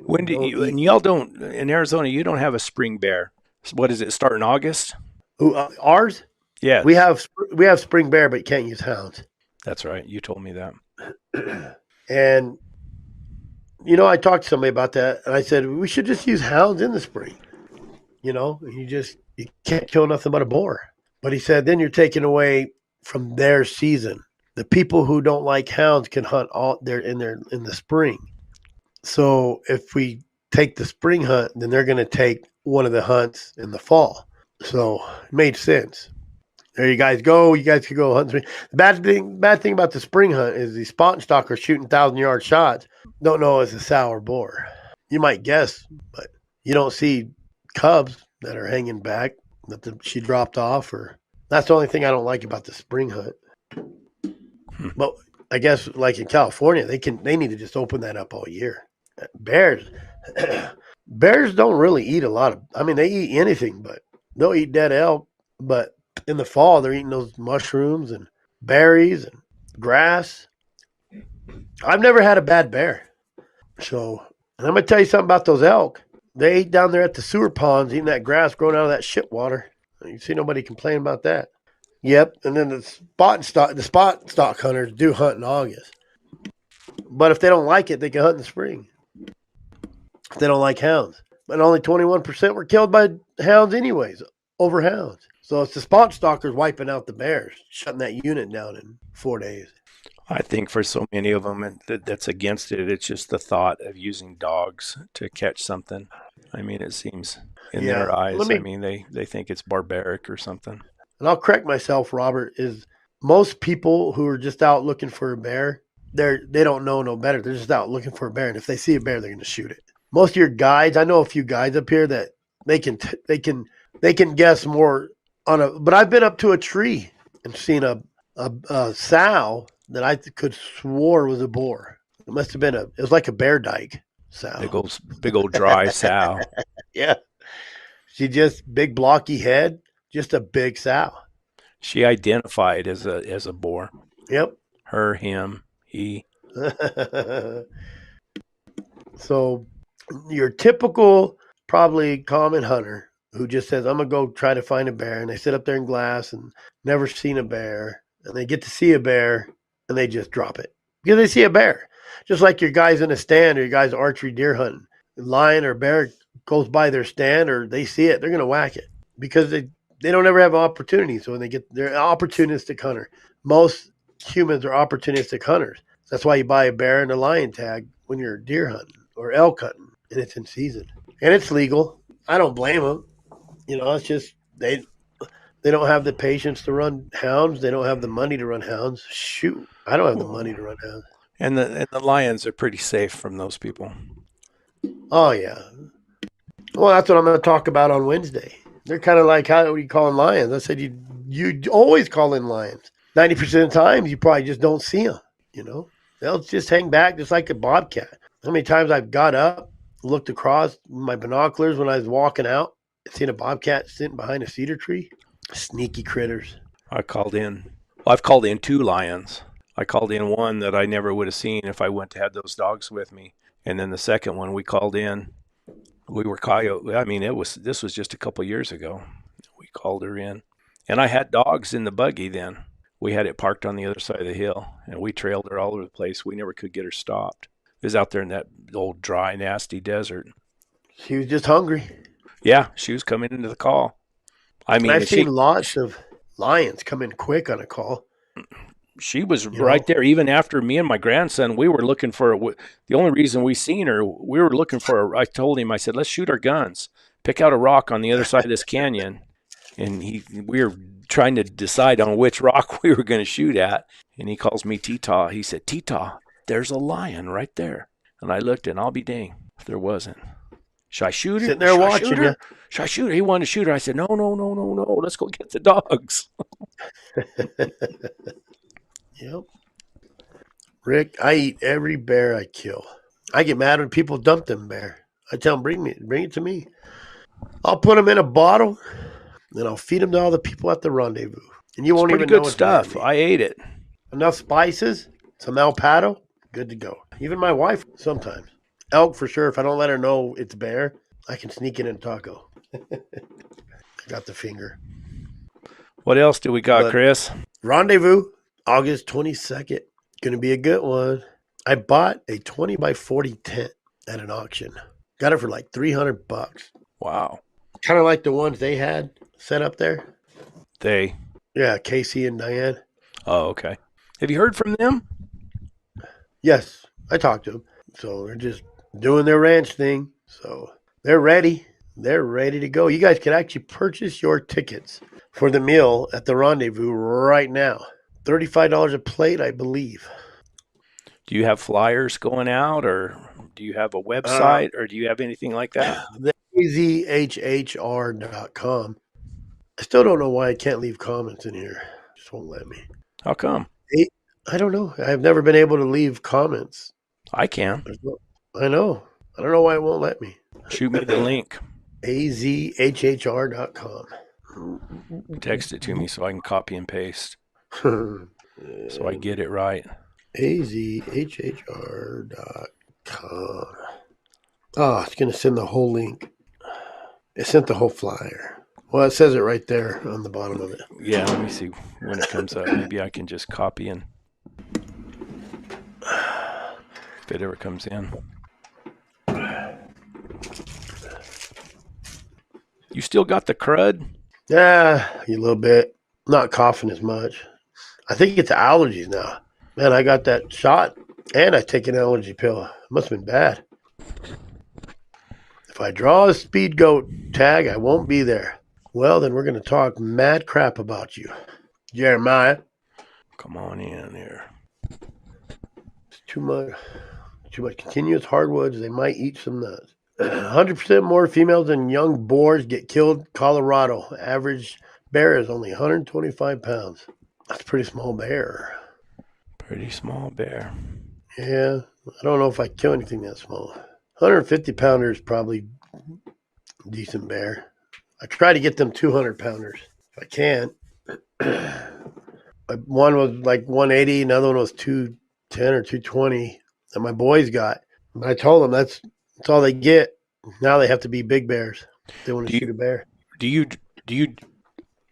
When do you, and y'all don't, in Arizona, you don't have a spring bear. What is it, start in August? Who, ours? Yeah. We have spring bear, but you can't use hounds. That's right. You told me that. And, I talked to somebody about that, and I said, we should just use hounds in the spring. You can't kill nothing but a boar. But he said, then you're taking away from their season. The people who don't like hounds can hunt all in the spring. So if we take the spring hunt, then they're going to take one of the hunts in the fall. So it made sense. There you guys go. You guys could go hunt. The bad thing about the spring hunt is the spot and stalkers shooting 1,000-yard shots don't know it's a sow or boar. You might guess, but you don't see cubs that are hanging back that she dropped off. Or that's the only thing I don't like about the spring hunt. But I guess like in California, they need to just open that up all year. Bears don't really eat a lot of. They eat anything, but they'll eat dead elk. But in the fall, they're eating those mushrooms and berries and grass. I've never had a bad bear. So, and I'm gonna tell you something about those elk. They ate down there at the sewer ponds, eating that grass growing out of that shit water. You see nobody complain about that. Yep, and then the spot stock hunters do hunt in August. But if they don't like it, they can hunt in the spring. If they don't like hounds. But only 21% were killed by hounds anyways, over hounds. So it's the spot stalkers wiping out the bears, shutting that unit down in 4 days. I think for so many of them that's against it, it's just the thought of using dogs to catch something. It seems in their eyes, they think it's barbaric or something. And I'll correct myself, Robert, is most people who are just out looking for a bear, they don't know no better. They're just out looking for a bear. And if they see a bear, they're going to shoot it. Most of your guides, I know a few guides up here that they can guess more but I've been up to a tree and seen a sow that I could swore was a boar. It must have been it was like a bear dyke sow. Big old dry sow. Yeah. She just big blocky head, just a big sow. She identified as a boar. Yep. Her, him, he. So your typical, probably common hunter who just says, I'm going to go try to find a bear. And they sit up there in glass and never seen a bear. And they get to see a bear and they just drop it because they see a bear. Just like your guys in a stand or your guys archery deer hunting. A lion or bear goes by their stand or they see it, they're going to whack it because they don't ever have opportunity. So when they're an opportunistic hunter. Most humans are opportunistic hunters. That's why you buy a bear and a lion tag when you're deer hunting or elk hunting and it's in season and it's legal. I don't blame them. It's just they don't have the patience to run hounds. They don't have the money to run hounds. Shoot, I don't have the money to run hounds. And the lions are pretty safe from those people. Oh yeah. Well, that's what I'm going to talk about on Wednesday. They're kind of like, how do you call in lions? I said you always call in lions. 90% of the time, you probably just don't see them. They'll just hang back just like a bobcat. How many times I've got up, looked across my binoculars when I was walking out, seen a bobcat sitting behind a cedar tree. Sneaky critters. I've called in 2 lions. I called in one that I never would have seen if I went to have those dogs with me. And then the second one we called in, we were coyote. I mean, this was just a couple years ago. We called her in. And I had dogs in the buggy then. We had it parked on the other side of the hill, and we trailed her all over the place. We never could get her stopped. It was out there in that old, dry, nasty desert. She was just hungry. Yeah, she was coming into the call. I mean, I've seen lots of lions come in quick on a call. She was right there. Even after me and my grandson, we were looking for her. The only reason we seen her, we were looking for her. I told him, I said, let's shoot our guns. Pick out a rock on the other side of this canyon. And we were trying to decide on which rock we were going to shoot at. And he calls me T-Taw. He said, T-Taw, there's a lion right there. And I looked, and I'll be dang if there wasn't. Should I shoot her? Sitting there watching you. Should I shoot her? He wanted to shoot her. I said, no. Let's go get the dogs. Yep. Rick, I eat every bear I kill. I get mad when people dump them bear. I tell them, bring it to me. I'll put them in a bottle, and I'll feed them to all the people at the rendezvous. And you won't even know it's pretty good stuff. I ate it. Enough spices, some alpato, good to go. Even my wife sometimes. Elk for sure. If I don't let her know it's bear, I can sneak it in a taco. I got the finger. What else do we got, Chris? Rendezvous, August 22nd. Going to be a good one. I bought a 20 by 40 tent at an auction. Got it for like $300. Wow. Kind of like the ones they had set up there. Yeah, Casey and Diane. Oh, okay. Have you heard from them? Yes, I talked to them. So they're just doing their ranch thing. So they're ready. They're ready to go. You guys can actually purchase your tickets for the meal at the rendezvous right now. $35 a plate, I believe. Do you have flyers going out, or do you have a website, or do you have anything like that? The azhhr.com. I still don't know why I can't leave comments in here. Just won't let me. How come? I don't know. I've never been able to leave comments. I can. I know. I don't know why it won't let me. Shoot me the link. azhhr.com. Text it to me so I can copy and paste. So I get it right. azhhr.com. Oh, it's going to send the whole link. It sent the whole flyer. Well, it says it right there on the bottom of it. Yeah, let me see when it comes up. Maybe I can just copy and if it ever comes in. You still got the crud? Yeah, a little bit. Not coughing as much. I think it's allergies now. Man, I got that shot and I take an allergy pill. It must have been bad. If I draw a speed goat tag, I won't be there. Well, then we're going to talk mad crap about you. Jeremiah. Come on in here. It's too much continuous hardwoods. They might eat some nuts. 100% more females than young boars get killed. Colorado. Average bear is only 125 pounds. That's a pretty small bear. Pretty small bear. Yeah. I don't know if I kill anything that small. 150 pounder is probably decent bear. I try to get them 200 pounders if I can. One was like 180, another one was 210 or 220 that my boys got. But I told them that's all they get. Now they have to be big bears. They want to Do you shoot a bear. do you do you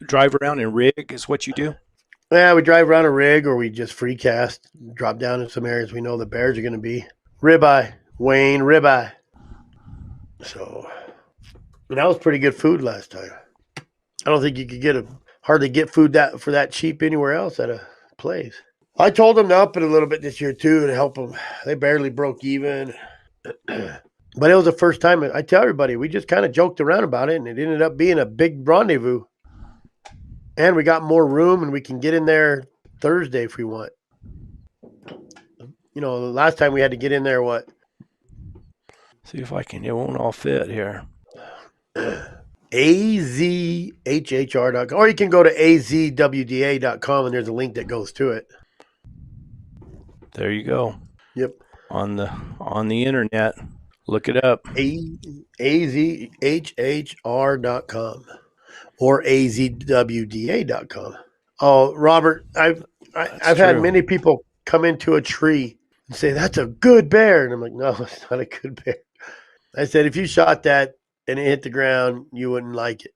drive around in rig? Is what you do? Yeah, we drive around a rig or we just free cast, drop down in some areas we know the bears are going to be. Ribeye, Wayne, ribeye. So, and that was pretty good food last time. I don't think you could hardly get food for that cheap anywhere else at a place. I told them to up it a little bit this year too to help them. They barely broke even. But it was the first time. I tell everybody, we just kind of joked around about it, and it ended up being a big rendezvous. And we got more room, and we can get in there Thursday if we want. You know, the last time we had to get in there, what? See if I can. It won't all fit here. azhhr.com. Or you can go to azwda.com, and there's a link that goes to it. There you go. Yep. On the internet. Look it up. azhhr.com or azwda.com. Oh, Robert, I've had many people come into a tree and say, that's a good bear. And I'm like, no, it's not a good bear. I said, if you shot that and it hit the ground, you wouldn't like it.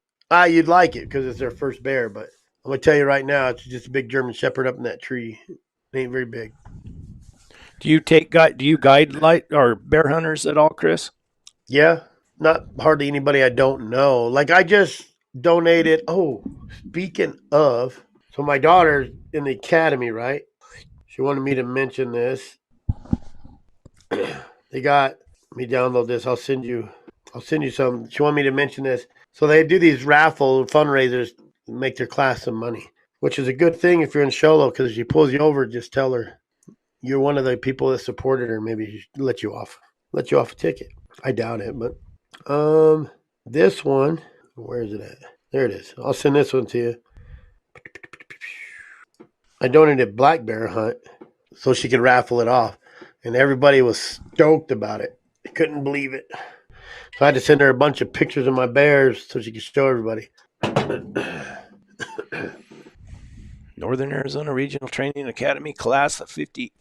You'd like it because it's their first bear. But I'm going to tell you right now, it's just a big German Shepherd up in that tree. It ain't very big. Do you guide light or bear hunters at all, Chris? Yeah, not hardly anybody I don't know. Like I just donated. Oh, speaking of, so my daughter's in the academy, right? She wanted me to mention this. They got me download this. I'll send you some. She wanted me to mention this. So they do these raffle fundraisers to make their class some money, which is a good thing if you're in Show Low because if she pulls you over, just tell her you're one of the people that supported her. Maybe she let you off a ticket. I doubt it, but this one, where is it at? There it is. I'll send this one to you. I donated black bear hunt so she could raffle it off, and everybody was stoked about it. They couldn't believe it. So I had to send her a bunch of pictures of my bears so she could show everybody. Northern Arizona Regional Training Academy Class 58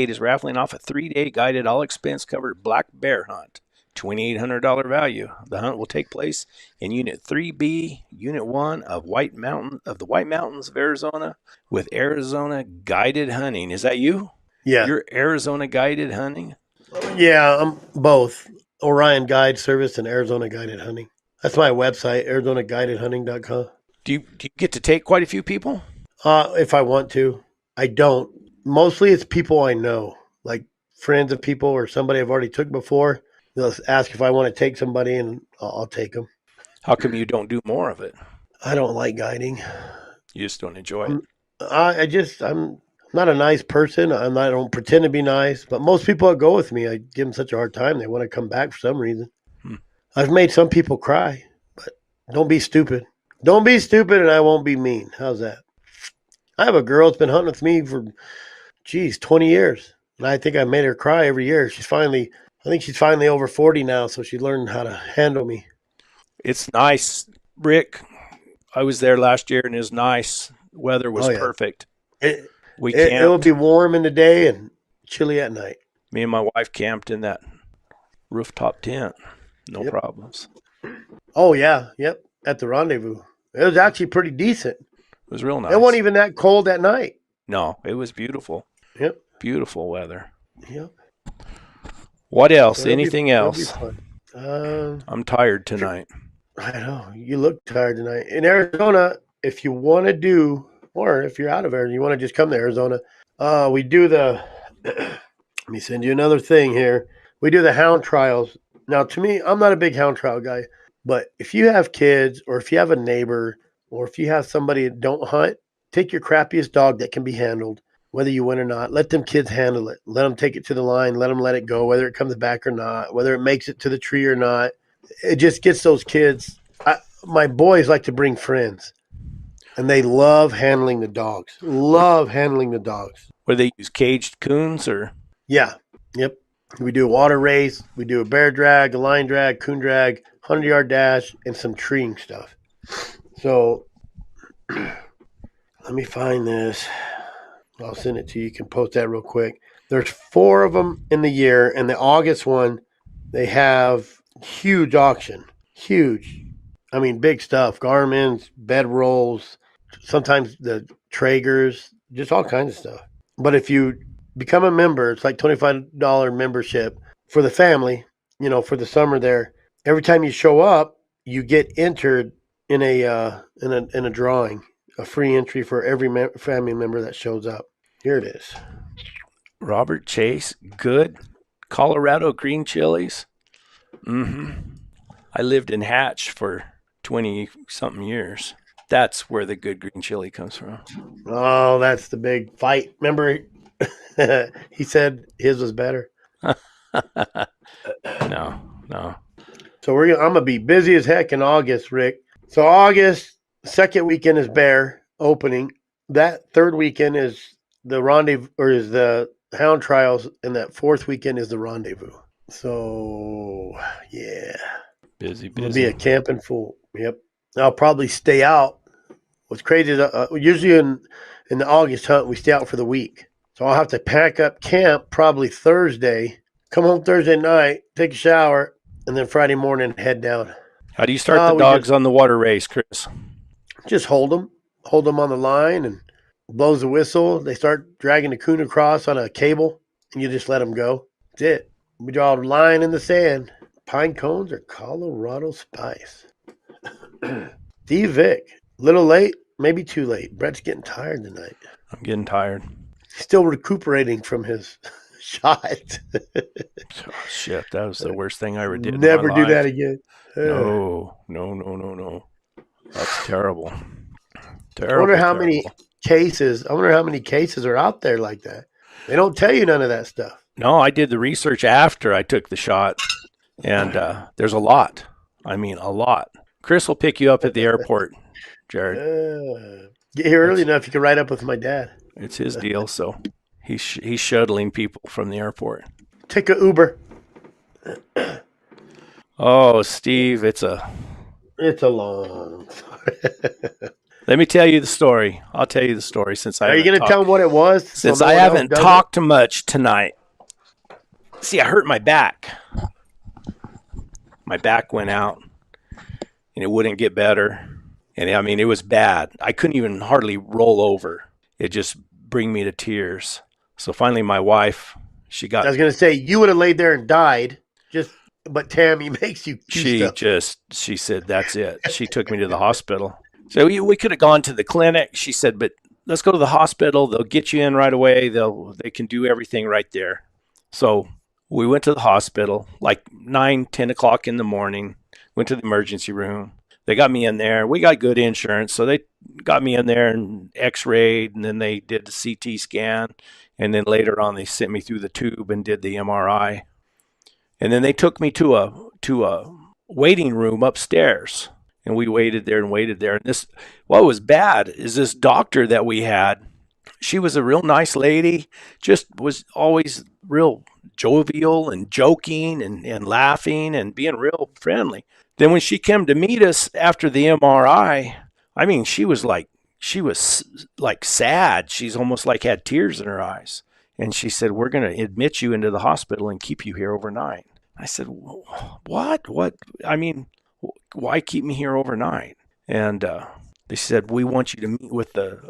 is raffling off a 3-day guided all-expense covered black bear hunt. $2,800 value. The hunt will take place in Unit 3B, Unit 1 of the White Mountains of Arizona with Arizona guided hunting. Is that you? Yeah. You're Arizona guided hunting? Yeah, I'm both. Orion Guide Service and Arizona Guided Hunting. That's my website, ArizonaGuidedHunting.com. Do you get to take quite a few people? If I want to. I don't. Mostly it's people I know, like friends of people or somebody I've already took before. They'll ask if I want to take somebody, and I'll take them. How come you don't do more of it? I don't like guiding. You just don't enjoy it? I'm not a nice person. I don't pretend to be nice, but most people that go with me, I give them such a hard time. They want to come back for some reason. I've made some people cry, but don't be stupid. Don't be stupid, and I won't be mean. How's that? I have a girl that's been hunting with me for, 20 years, and I think I made her cry every year. I think she's finally over 40 now, so she learned how to handle me. It's nice, Rick. I was there last year, and it was nice. Weather was perfect. It will be warm in the day and chilly at night. Me and my wife camped in that rooftop tent. No problems. Oh, yeah. Yep. At the rendezvous. It was actually pretty decent. It was real nice. It wasn't even that cold at night. No, it was beautiful. Yep. Beautiful weather. Yep. What else? Anything else? I'm tired tonight. I know. You look tired tonight. In Arizona, if you want to do, or if you're out of Arizona, you want to just come to Arizona, we do let me send you another thing here. We do the hound trials. Now, to me, I'm not a big hound trial guy, but if you have kids or if you have a neighbor or if you have somebody that don't hunt, take your crappiest dog that can be handled, whether you win or not. Let them kids handle it. Let them take it to the line. Let them let it go, whether it comes back or not, whether it makes it to the tree or not. It just gets those kids. My boys like to bring friends, and they love handling the dogs. Love handling the dogs. Where they use caged coons or? Yeah. Yep. We do a water race. We do a bear drag, a line drag, coon drag, 100-yard dash, and some treeing stuff. So Let me find this. I'll send it to you. You can post that real quick. There's 4 of them in the year, and the August one, they have huge auction. Huge. I mean, big stuff. Garmin's, bedrolls, sometimes the Traegers, just all kinds of stuff. But if you become a member, it's like $25 membership for the family, for the summer there. Every time you show up, you get entered in a drawing, a free entry for every family member that shows up. Here it is. Robert Chase, good. Colorado green chilies. I lived in Hatch for 20-something years. That's where the good green chili comes from. Oh, that's the big fight. Remember, he said his was better. No. So I'm gonna be busy as heck in August, Rick. So August, second weekend is Bear opening. That third weekend is the rendezvous, or is the Hound trials, and that fourth weekend is the rendezvous. So yeah, Busy. It'll be a camping fool. Yep. I'll probably stay out. What's crazy is usually in the August hunt we stay out for the week. So I'll have to pack up camp probably Thursday, come home Thursday night, take a shower, and then Friday morning head down. How do you start the dogs on the water race, Chris? Just hold them on the line, and blows the whistle. They start dragging the coon across on a cable, and you just let them go. That's it. We draw a line in the sand. Pine cones or Colorado spice. D. Vic, little late, maybe too late. Brett's getting tired tonight. I'm getting tired. Still recuperating from his shot. Oh, shit, that was the worst thing I ever did. Never do that again. No. That's terrible. I wonder how many cases are out there like that. They don't tell you none of that stuff. No, I did the research after I took the shot, and there's a lot. I mean, a lot. Chris will pick you up at the airport, Jared. Get here early enough, you can ride up with my dad. It's his deal, so he's shuttling people from the airport. Take a Uber. Oh, Steve, it's a long story. Let me tell you the story. I'll tell you the story since I. Are you going to tell them what it was? Since I haven't talked much tonight. See, I hurt my back. My back went out, and it wouldn't get better. And I mean, it was bad. I couldn't even hardly roll over. It just bring me to tears. So finally, my wife, she got. I was going to say you would have laid there and died. But Tammy makes you. She said that's it. She took me to the hospital. So we could have gone to the clinic. She said, but let's go to the hospital. They'll get you in right away. They can do everything right there. So we went to the hospital like 9, 10 o'clock in the morning, went to the emergency room. They got me in there. We got good insurance. So they got me in there and x-rayed, and then they did the CT scan. And then later on, they sent me through the tube and did the MRI. And then they took me to a waiting room upstairs. And we waited there. And what was bad is this doctor that we had, she was a real nice lady, just was always real jovial and joking and laughing and being real friendly. Then when she came to meet us after the MRI, I mean, she was like sad. She's almost like had tears in her eyes. And she said, we're going to admit you into the hospital and keep you here overnight. I said, what? I mean, why keep me here overnight? And they said, we want you to meet with the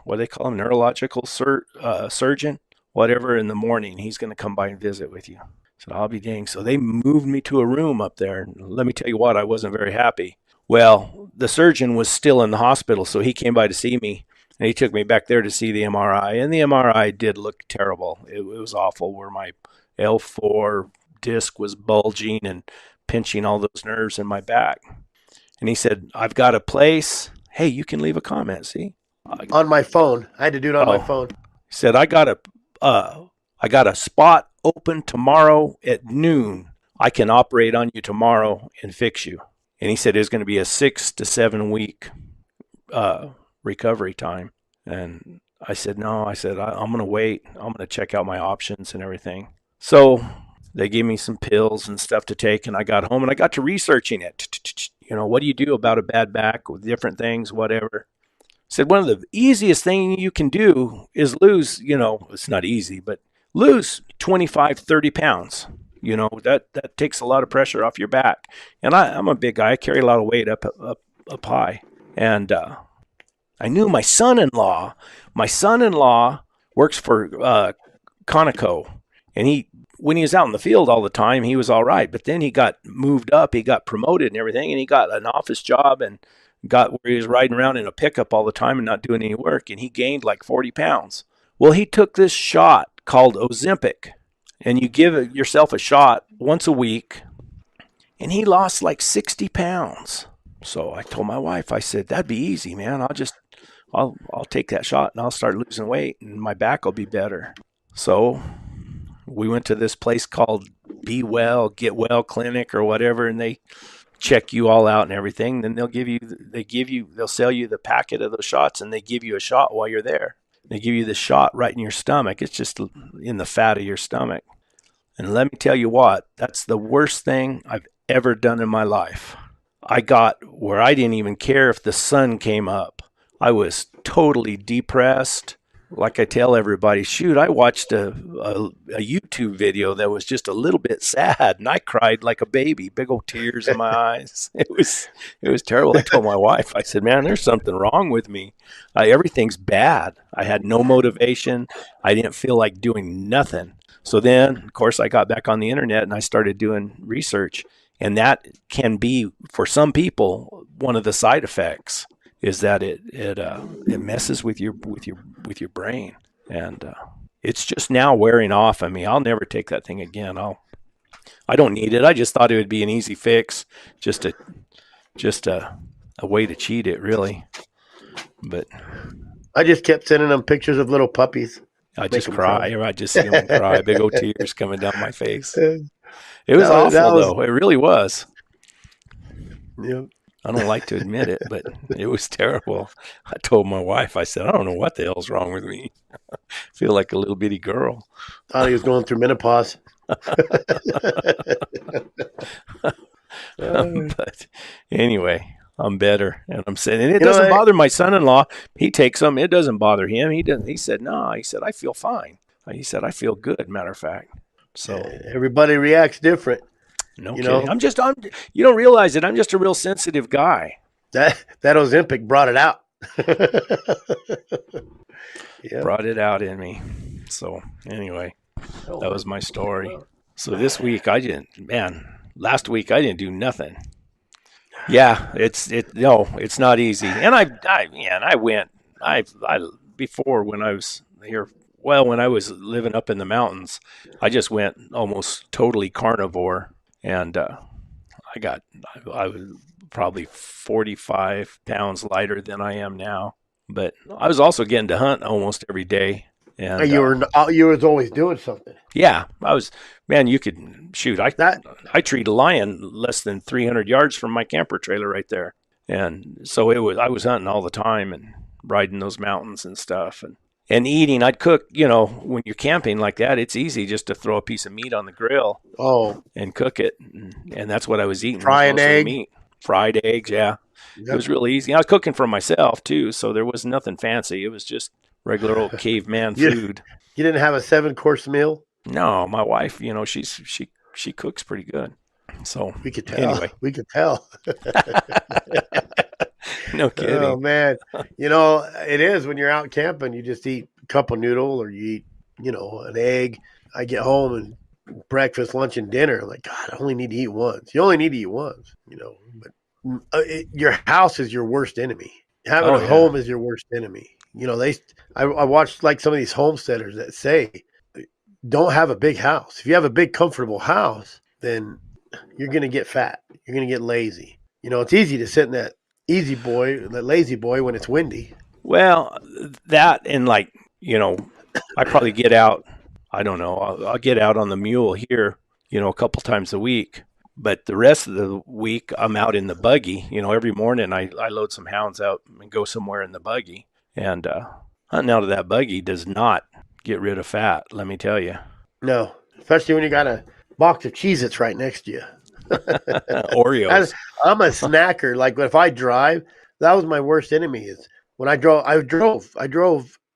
what do they call him, neurological surgeon, whatever, in the morning. He's going to come by and visit with you. So I'll be dang. So they moved me to a room up there. And let me tell you what, I wasn't very happy. Well, the surgeon was still in the hospital, so he came by to see me. And he took me back there to see the MRI. And the MRI did look terrible. It was awful, where my L4 disc was bulging and pinching all those nerves in my back. And he said, I've got a place. Hey, you can leave a comment, see? On my phone. I had to do it on my phone. He said, I got a spot open tomorrow at noon. I can operate on you tomorrow and fix you. And he said it's going to be a 6 to 7 week recovery time. And I said, no. I said, I'm going to wait. I'm going to check out my options and everything. So they gave me some pills and stuff to take, and I got home and I got to researching it. You know, what do you do about a bad back with different things, whatever. said one of the easiest thing you can do is lose, it's not easy, but lose 25, 30 pounds. That takes a lot of pressure off your back. And I'm a big guy. I carry a lot of weight up high. And I knew my son-in-law works for Conoco. And when he was out in the field all the time, he was all right. But then he got moved up, he got promoted and everything, and he got an office job and got where he was riding around in a pickup all the time and not doing any work. And he gained like 40 pounds. Well, he took this shot called Ozempic. And you give yourself a shot once a week. And he lost like 60 pounds. So I told my wife, I said, that'd be easy, man. I'll take that shot and I'll start losing weight and my back will be better. So we went to this place called Be Well, Get Well Clinic or whatever, and they check you all out and everything. Then they'll sell you the packet of those shots, and they give you a shot while you're there. They give you the shot right in your stomach. It's just in the fat of your stomach. And let me tell you what, that's the worst thing I've ever done in my life. I got where I didn't even care if the sun came up. I was totally depressed. Like I tell everybody, shoot, I watched a YouTube video that was just a little bit sad, and I cried like a baby, big old tears in my eyes. It was terrible. I told my wife, I said, man, there's something wrong with me. Everything's bad. I had no motivation. I didn't feel like doing nothing. So then, of course, I got back on the internet and I started doing research, and that can be, for some people, one of the side effects. Is that it messes with your brain, and it's just now wearing off on me. I'll never take that thing again. I don't need it. I just thought it would be an easy fix, just a way to cheat it, really. But I just kept sending them pictures of little puppies. I just cry, or I just see them cry, big old tears coming down my face. It was awful, though. It really was. Yep. I don't like to admit it, but it was terrible. I told my wife, I said, I don't know what the hell's wrong with me. I feel like a little bitty girl. Thought he was going through menopause. But anyway, I'm better. And I'm saying, and it doesn't bother my son-in-law. He takes them. It doesn't bother him. He doesn't. He said, no. He said, I feel fine. He said, I feel good, matter of fact. So everybody reacts different. No kidding. You don't realize it. I'm just a real sensitive guy. That Ozempic brought it out. Yeah. Brought it out in me. So anyway, that was my story. So this week last week I didn't do nothing. Yeah, it's not easy. And I went before when I was here. Well, when I was living up in the mountains, I just went almost totally carnivore. And I was probably 45 pounds lighter than I am now. But I was also getting to hunt almost every day. And you was always doing something. Yeah, I was. Man, you could shoot. I treat a lion less than 300 yards from my camper trailer right there. And so I was hunting all the time and riding those mountains and stuff. And eating, I'd cook, when you're camping like that, it's easy just to throw a piece of meat on the grill and cook it. And that's what I was eating. Fried eggs, yeah. Yep. It was really easy. I was cooking for myself, too, so there was nothing fancy. It was just regular old caveman food. You didn't have a 7-course meal? No, my wife, she cooks pretty good. So we could tell. Anyway. We could tell. No kidding. Oh, man. It is when you're out camping, you just eat a cup of noodle or you eat, an egg. I get home and breakfast, lunch, and dinner. I'm like, God, I only need to eat once. You only need to eat once, but your house is your worst enemy. Having a home is your worst enemy. I watched like some of these homesteaders that say, don't have a big house. If you have a big, comfortable house, then you're going to get fat. You're going to get lazy. It's easy to sit in that that lazy boy when it's windy. Well, that and I probably get out, I don't know, I'll get out on the mule here, a couple times a week. But the rest of the week, I'm out in the buggy. Every morning I load some hounds out and go somewhere in the buggy. And hunting out of that buggy does not get rid of fat, let me tell you. No, especially when you got a box of Cheez-Its right next to you. Oreos. I'm a snacker. Like if I drive, that was my worst enemy is when I drove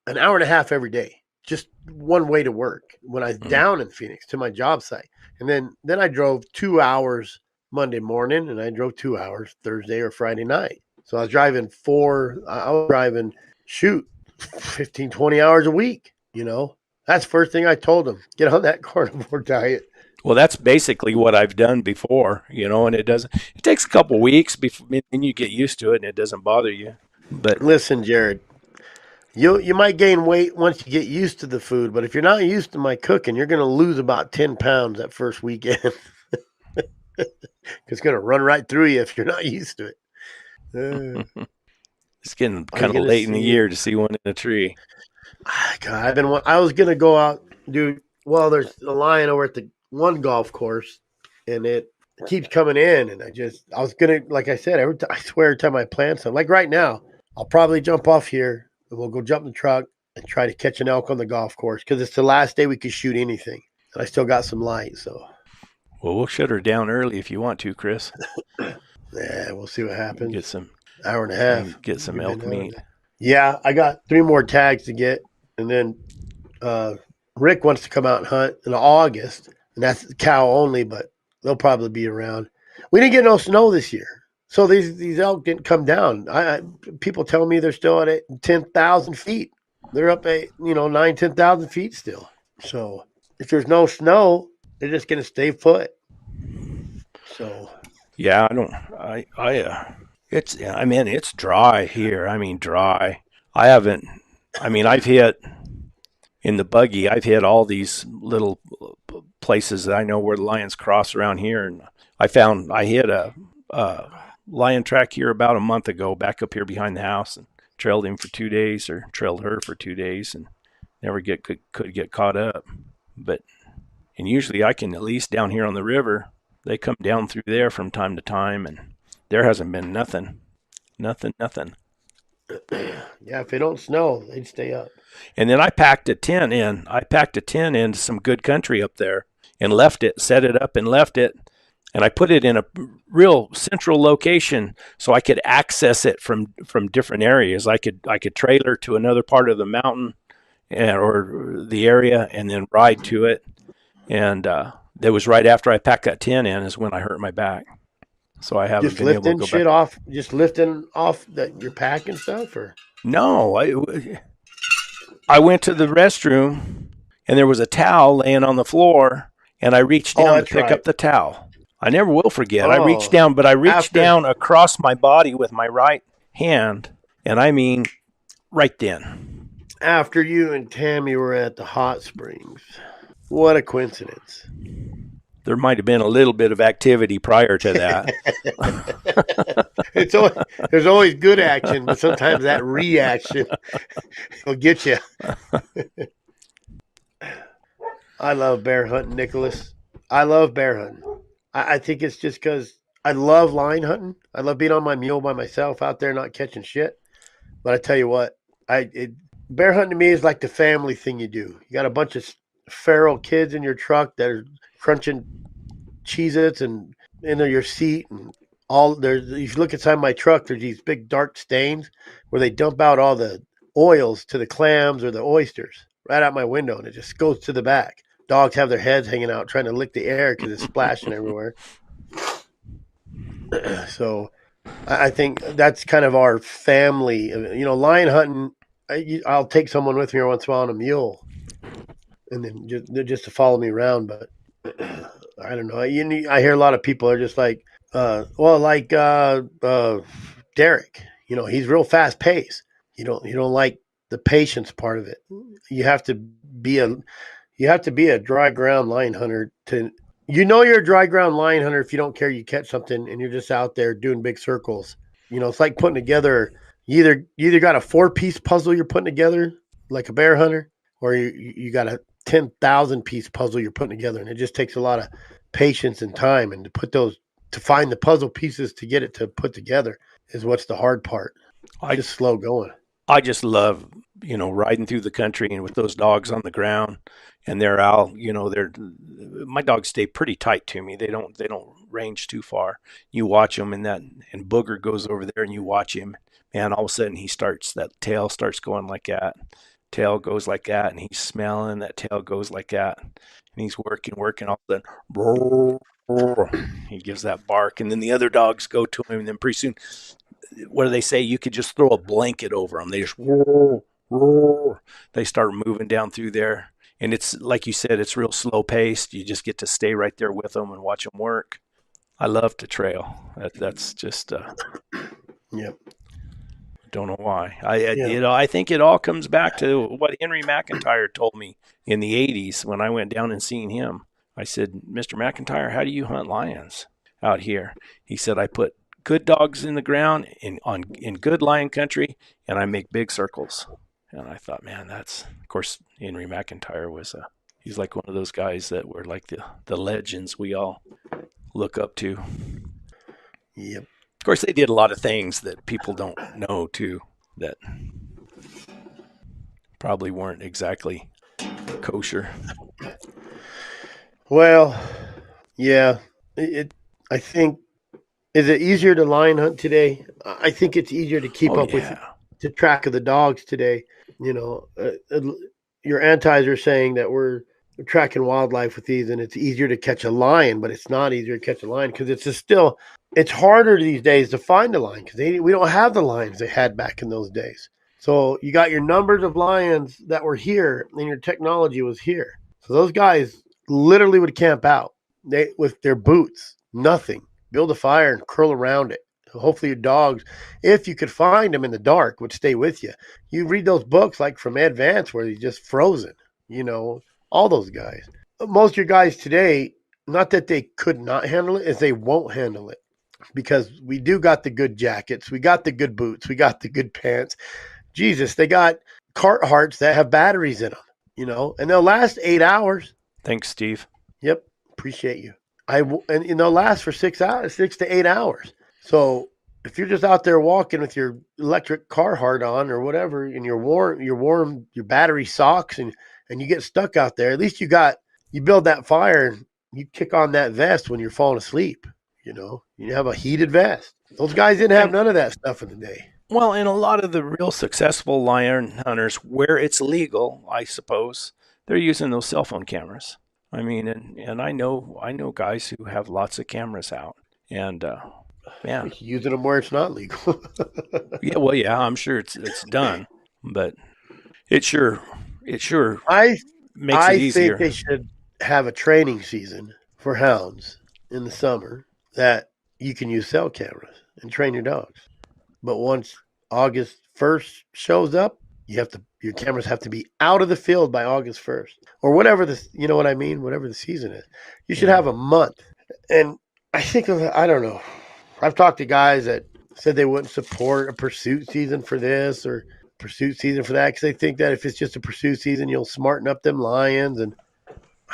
an hour and a half every day, just one way to work when I was down in Phoenix to my job site. And then I drove 2 hours Monday morning, and I drove 2 hours Thursday or Friday night. So I was driving 15, 20 hours a week, That's the first thing I told them. Get on that carnivore diet. Well, that's basically what I've done before, and it takes a couple weeks before and you get used to it and it doesn't bother you. But listen, Jared, you might gain weight once you get used to the food, but if you're not used to my cooking, you're going to lose about 10 pounds that first weekend. It's going to run right through you if you're not used to it. It's getting kind of late in the year to see one in a tree. God, I was going to go out, dude. Well, there's a lion over at the one golf course, and it keeps coming in, and I was going to, like I said, I swear every time I plan something, like right now, I'll probably jump off here, and we'll go jump in the truck and try to catch an elk on the golf course, because it's the last day we could shoot anything, and I still got some light, so. Well, we'll shut her down early if you want to, Chris. Yeah, we'll see what happens. Get some hour and a half. Get some elk meat. Yeah, I got 3 more tags to get, and then Rick wants to come out and hunt in August, and that's cow only, but they'll probably be around. We didn't get no snow this year, so these elk didn't come down. People tell me they're still at 10,000 feet. They're up at 9,000, 10,000 feet still. So if there's no snow, they're just gonna stay put. So yeah, it's dry here. I mean, dry. I've hit in the buggy. I've hit all these little places that I know where the lions cross around here, and I hit a lion track here about a month ago, back up here behind the house, and trailed him for 2 days, or trailed her for 2 days, and never could get caught up. And usually I can, at least down here on the river, they come down through there from time to time, and there hasn't been nothing. Yeah, if it don't snow, they'd stay up. And then I packed a tent in. Into some good country up there and left it, set it up and left it. And I put it in a real central location so I could access it from different areas. I could trailer to another part of the mountain or the area and then ride to it. And that was right after I packed that tent in is when I hurt my back. So I haven't been able to go back. Off, just lifting off your pack and stuff, or no? I went to the restroom and there was a towel laying on the floor, and I reached down to pick up the towel. I never will forget. I reached down, but I reached down across my body with my right hand, and I mean, right then. After you and Tammy were at the hot springs, what a coincidence. There might have been a little bit of activity prior to that. There's always good action, but sometimes that reaction will get you. I love bear hunting, Nicholas. I love bear hunting. I think it's just because I love line hunting. I love being on my mule by myself out there not catching shit. But I tell you what, bear hunting to me is like the family thing you do. You got a bunch of feral kids in your truck that are crunching Cheez-Its and in your seat, and if you look inside my truck, there's these big dark stains where they dump out all the oils to the clams or the oysters right out my window, and it just goes to the back. Dogs have their heads hanging out trying to lick the air because it's splashing everywhere. So I think that's kind of our family. Lion hunting, I'll take someone with me every once in a while on a mule, and then just to follow me around. But I don't know. I hear a lot of people are just like, Derek. He's real fast paced. You don't like the patience part of it. You have to be a dry ground lion hunter to. You're a dry ground lion hunter if you don't care you catch something and you're just out there doing big circles. It's like putting together. You either got a 4-piece puzzle you're putting together like a bear hunter, or you got a 10,000 piece puzzle you're putting together, and it just takes a lot of patience and time, and to find the puzzle pieces to get it to put together is what's the hard part. Just slow going. I just love, riding through the country and with those dogs on the ground, and they're out, my dogs stay pretty tight to me. They don't range too far. You watch him, and Booger goes over there, and you watch him. Man, all of a sudden that tail starts going like that. Tail goes like that, and he's smelling. That tail goes like that, and he's working. All of a sudden, he gives that bark, and then the other dogs go to him, and then pretty soon, what do they say? You could just throw a blanket over them. They just they start moving down through there. And it's like you said, it's real slow paced. You just get to stay right there with them and watch them work. I love to trail. That's just, Yep. Don't know why. I think it all comes back to what Henry McIntyre told me in the 80s when I went down and seen him. I said, Mr. McIntyre, how do you hunt lions out here? He said, I put good dogs in the ground in good lion country, and I make big circles. And I thought, man, of course, Henry McIntyre he's like one of those guys that were like the legends we all look up to. Yep. Of course, they did a lot of things that people don't know, too, that probably weren't exactly kosher. Well, yeah. I think, is it easier to lion hunt today? I think it's easier to keep up with the track of the dogs today. You know, your antis are saying that we're tracking wildlife with these, and it's easier to catch a lion, but it's not easier to catch a lion because it's harder these days to find a lion because we don't have the lions they had back in those days. So you got your numbers of lions that were here, and your technology was here. So those guys literally would camp out with their boots, nothing, build a fire and curl around it. Hopefully your dogs, if you could find them in the dark, would stay with you. You read those books like from Ed Vance where he's just frozen, all those guys. Most of your guys today, not that they could not handle it, is they won't handle it because we do got the good jackets. We got the good boots. We got the good pants. Jesus, they got Carhartts that have batteries in them, and they'll last 8 hours. Thanks, Steve. Yep. Appreciate you. And they'll last for 6 to 8 hours. So if you're just out there walking with your electric Carhartt on or whatever, and you're warm, your battery socks, and you get stuck out there, at least you build that fire and you kick on that vest when you're falling asleep. You have a heated vest. Those guys didn't have none of that stuff in the day. Well, and a lot of the real successful lion hunters, where it's legal, I suppose, they're using those cell phone cameras. I mean, and I know guys who have lots of cameras out, and man, using them where it's not legal. yeah, I'm sure it's done, but it sure makes it easier. I think they should have a training season for hounds in the summer that you can use cell cameras and train your dogs. But once August 1st shows up, your cameras have to be out of the field by August 1st or whatever what I mean? Whatever the season is. You should have a month. And I think I don't know. I've talked to guys that said they wouldn't support a pursuit season for this or pursuit season for that because they think that if it's just a pursuit season, you'll smarten up them lions. And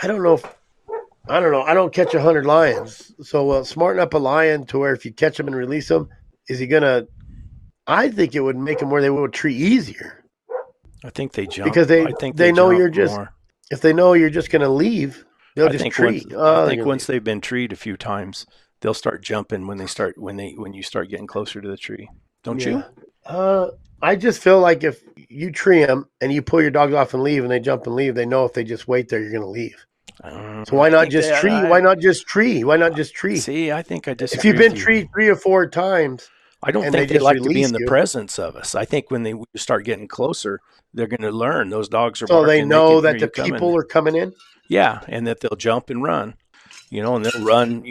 I don't know. I don't catch 100 lions. So smarten up a lion to where if you catch them and release them, is he going to – I think it would make them where they would tree easier. I think they jump. Because they know you're just more. If they know you're just going to leave, they'll just tree. I think once they've been treed a few times, they'll start jumping when you start getting closer to the tree. Don't you? I just feel like if you tree them and you pull your dogs off and leave and they jump and leave, they know if they just wait there, you're going to leave. So why not just tree? Why not just tree? Why not just tree? See, I think I disagree. If you've been treed 3 or 4 times, I don't think they like to be in the presence of us. I think when they start getting closer, they're going to learn those dogs are. So they know that the people are coming in. Yeah, and that they'll jump and run, and they'll run,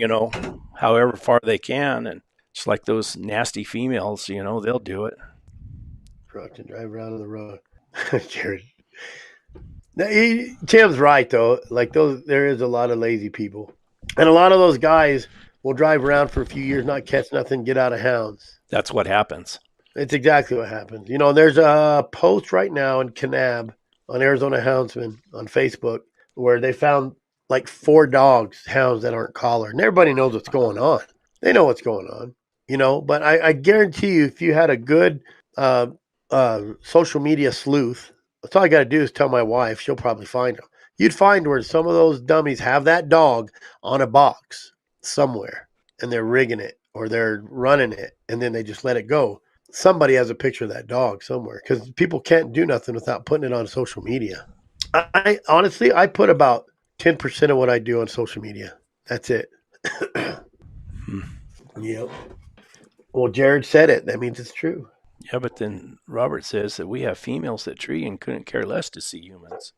however far they can, and just like those nasty females, they'll do it. Truck to drive around on the road, Jared. Tim's right though. Like there is a lot of lazy people, and a lot of those guys will drive around for a few years, not catch nothing, get out of hounds. That's what happens. It's exactly what happens. There's a post right now in Kanab on Arizona Houndsman on Facebook where they found like 4 hounds that aren't collared, and everybody knows what's going on. They know what's going on, But I guarantee you, if you had a good social media sleuth. That's all I got to do is tell my wife. She'll probably find them. You'd find where some of those dummies have that dog on a box somewhere. and they're rigging it or they're running it and then they just let it go. Somebody has a picture of that dog somewhere because people can't do nothing without putting it on social media. I honestly, I put about 10% of what I do on social media. That's it. Yep. Well, Jared said it. That means it's true. Yeah, but then Robert says that we have females that tree and couldn't care less to see humans.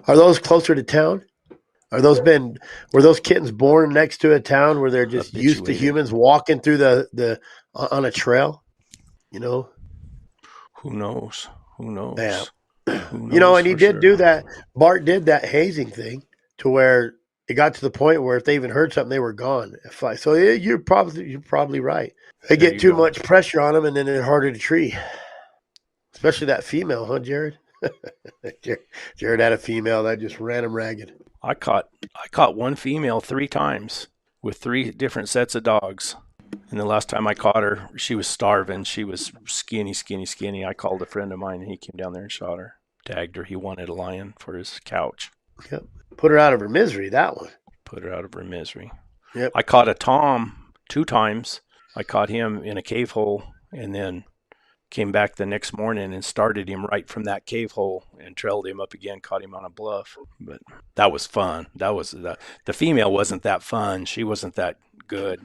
Are those closer to town? Were those kittens born next to a town where they're just used to humans walking through the on a trail? You know? Who knows? Yeah. And he did do that. Bart did that hazing thing to where it got to the point where if they even heard something, they were gone. So you're probably right. They get too much pressure on them, and then they're harder to tree. Especially that female, huh, Jared? Jared had a female that just ran him ragged. I caught one female 3 times with 3 different sets of dogs. And the last time I caught her, she was starving. She was skinny. I called a friend of mine, and he came down there and shot her. Tagged her. He wanted a lion for his couch. Yep. Put her out of her misery, that one. Put her out of her misery. Yep. I caught a tom 2 times. I caught him in a cave hole and then came back the next morning and started him right from that cave hole and trailed him up again, caught him on a bluff. But that was fun. The female wasn't that fun. She wasn't that good.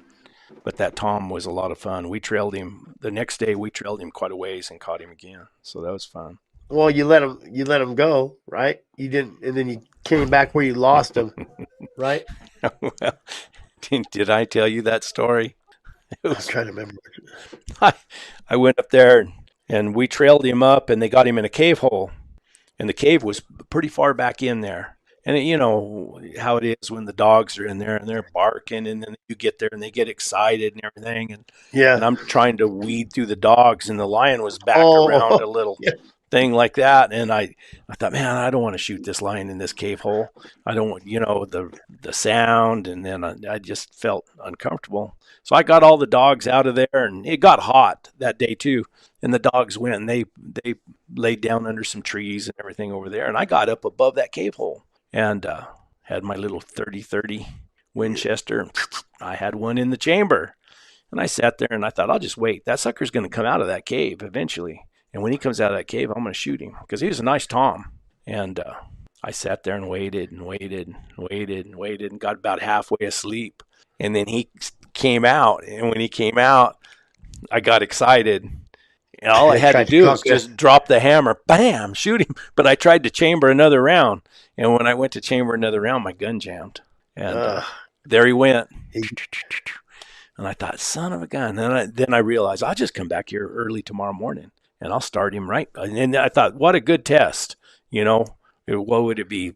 But that tom was a lot of fun. We trailed him the next day. We trailed him quite a ways and caught him again. So that was fun. Well, you let him go, right? You didn't, and then you came back where you lost him, right? Well, did I tell you that story? I was trying to remember. I went up there and we trailed him up, and they got him in a cave hole, and the cave was pretty far back in there. And you know how it is when the dogs are in there and they're barking, and then you get there and they get excited and everything. And I'm trying to weed through the dogs, and the lion was back around a little thing like that. And I thought, man, I don't want to shoot this lion in this cave hole. I don't want, the sound. And then I just felt uncomfortable. So I got all the dogs out of there, and it got hot that day too. And the dogs went and they laid down under some trees and everything over there. And I got up above that cave hole and had my little 30-30 Winchester. I had one in the chamber. And I sat there and I thought, I'll just wait. That sucker's going to come out of that cave eventually. And when he comes out of that cave, I'm going to shoot him because he was a nice tom. And I sat there and waited and got about halfway asleep. And then he came out. And when he came out, I got excited. And all I had to do was just drop the hammer, bam, shoot him. But I tried to chamber another round. And when I went to chamber another round, my gun jammed. And there he went. And I thought, son of a gun. And then I realized I'll just come back here early tomorrow morning and I'll start him right. And I thought, what a good test. What would it be?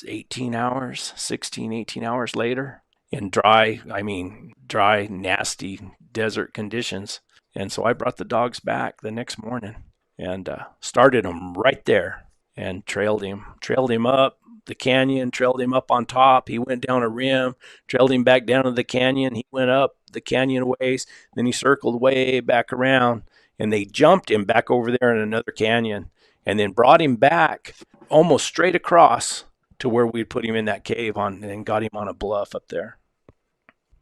18 hours, 16, 18 hours later in dry, nasty desert conditions. And so I brought the dogs back the next morning and started them right there and trailed him up the canyon, trailed him up on top. He went down a rim, trailed him back down to the canyon. He went up the canyon ways. Then he circled way back around, and they jumped him back over there in another canyon and then brought him back almost straight across to where we'd put him in that cave and got him on a bluff up there.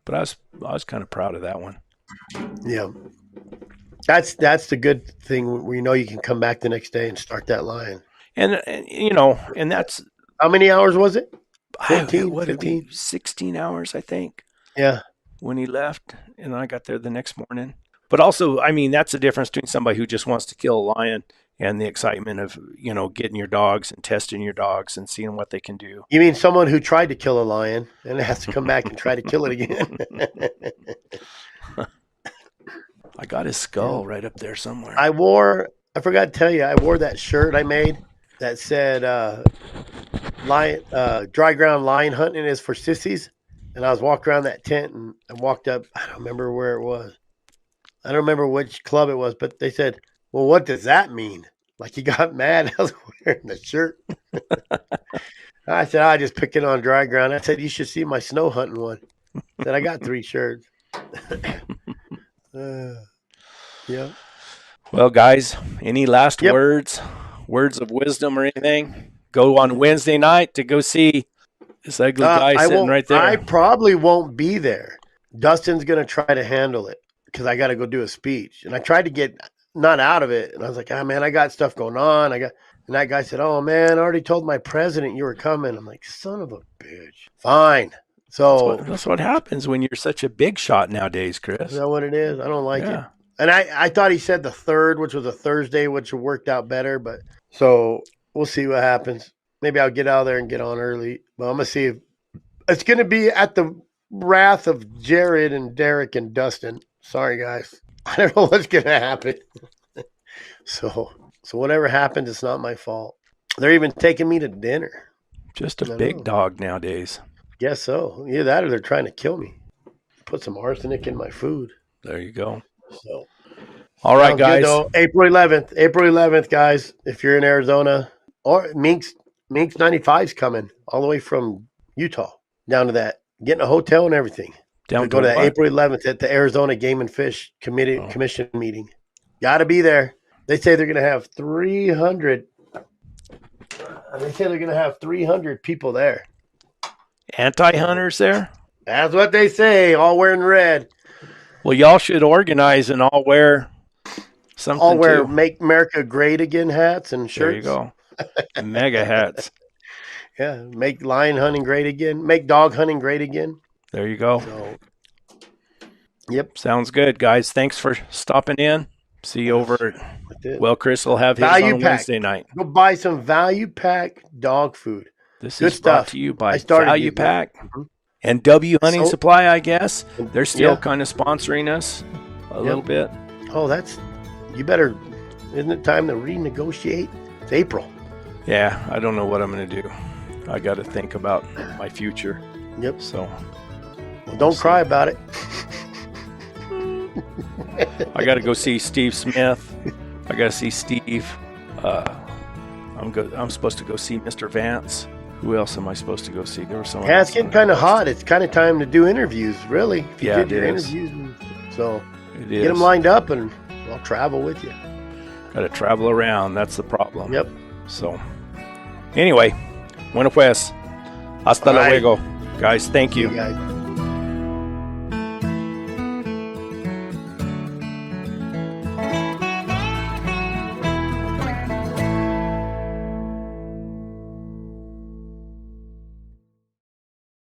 But I was kind of proud of that one. Yeah. That's the good thing. We know you can come back the next day and start that lion. And that's... How many hours was it? 14, 15? 16 hours, I think. Yeah. When he left, and I got there the next morning. But also, that's the difference between somebody who just wants to kill a lion and the excitement of, getting your dogs and testing your dogs and seeing what they can do. You mean someone who tried to kill a lion and has to come back and try to kill it again? I got his skull right up there somewhere. I forgot to tell you, I wore that shirt I made that said, dry ground lion hunting is for sissies. And I was walking around that tent and I walked up. I don't remember where it was. I don't remember which club it was, but they said, well, what does that mean? Like, he got mad. I was wearing the shirt. I said, I just picked it on dry ground. I said, you should see my snow hunting one. I said, I got 3 shirts. Yeah. Well, guys, any last words of wisdom or anything? Go on Wednesday night to go see this ugly guy sitting right there. I probably won't be there, Dustin's going to try to handle it because I got to go do a speech. And I tried to get not out of it. And I was like, man, I got stuff going on. And that guy said, oh, man, I already told my president you were coming. I'm like, son of a bitch. Fine. So that's what happens when you're such a big shot nowadays, Chris. Is that what it is? I don't like it. And I thought he said the 3rd, which was a Thursday, which worked out better. But so we'll see what happens. Maybe I'll get out of there and get on early. But I'm going to see if it's going to be at the wrath of Jared and Derek and Dustin. Sorry, guys. I don't know what's going to happen. So whatever happens, it's not my fault. They're even taking me to dinner. Just a big dog nowadays. Guess so. Either that or they're trying to kill me. Put some arsenic in my food. There you go. So, all right, guys. April 11th, guys. If you're in Arizona, or Minx 95's coming all the way from Utah down to that, getting a hotel and everything. Down to go to that April 11th at the Arizona Game and Fish Commission meeting. Got to be there. They say they're going to have 300. They say they're going to have 300 people there. Anti-hunters there? That's what they say. All wearing red. Well, y'all should organize and all wear something. All wear Make America Great Again hats and shirts. There you go. Mega hats. Yeah, make lion hunting great again. Make dog hunting great again. There you go. So, yep. Sounds good, guys. Thanks for stopping in. See you over at, well, Chris will have his Value on Pack. Wednesday night. Go buy some Value Pack dog food. This good is stuff. Brought to you by Value Pack and W Hunting Supply, I guess. They're still kind of sponsoring us a little bit. Oh, you better, isn't it time to renegotiate? It's April. Yeah, I don't know what I'm going to do. I got to think about my future. Yep. So, well, don't cry about it. I got to go see Steve Smith. I got to see Steve. I'm supposed to go see Mr. Vance. Who else am I supposed to go see? There was someone. Yeah, it's getting kind of hot. It's kind of time to do interviews, really. If you yeah, get your is. interviews, so it get them lined up, and I'll travel with you. Got to travel around. That's the problem. Yep. So, anyway, bueno pues. Hasta luego, guys. Thank you. Guys.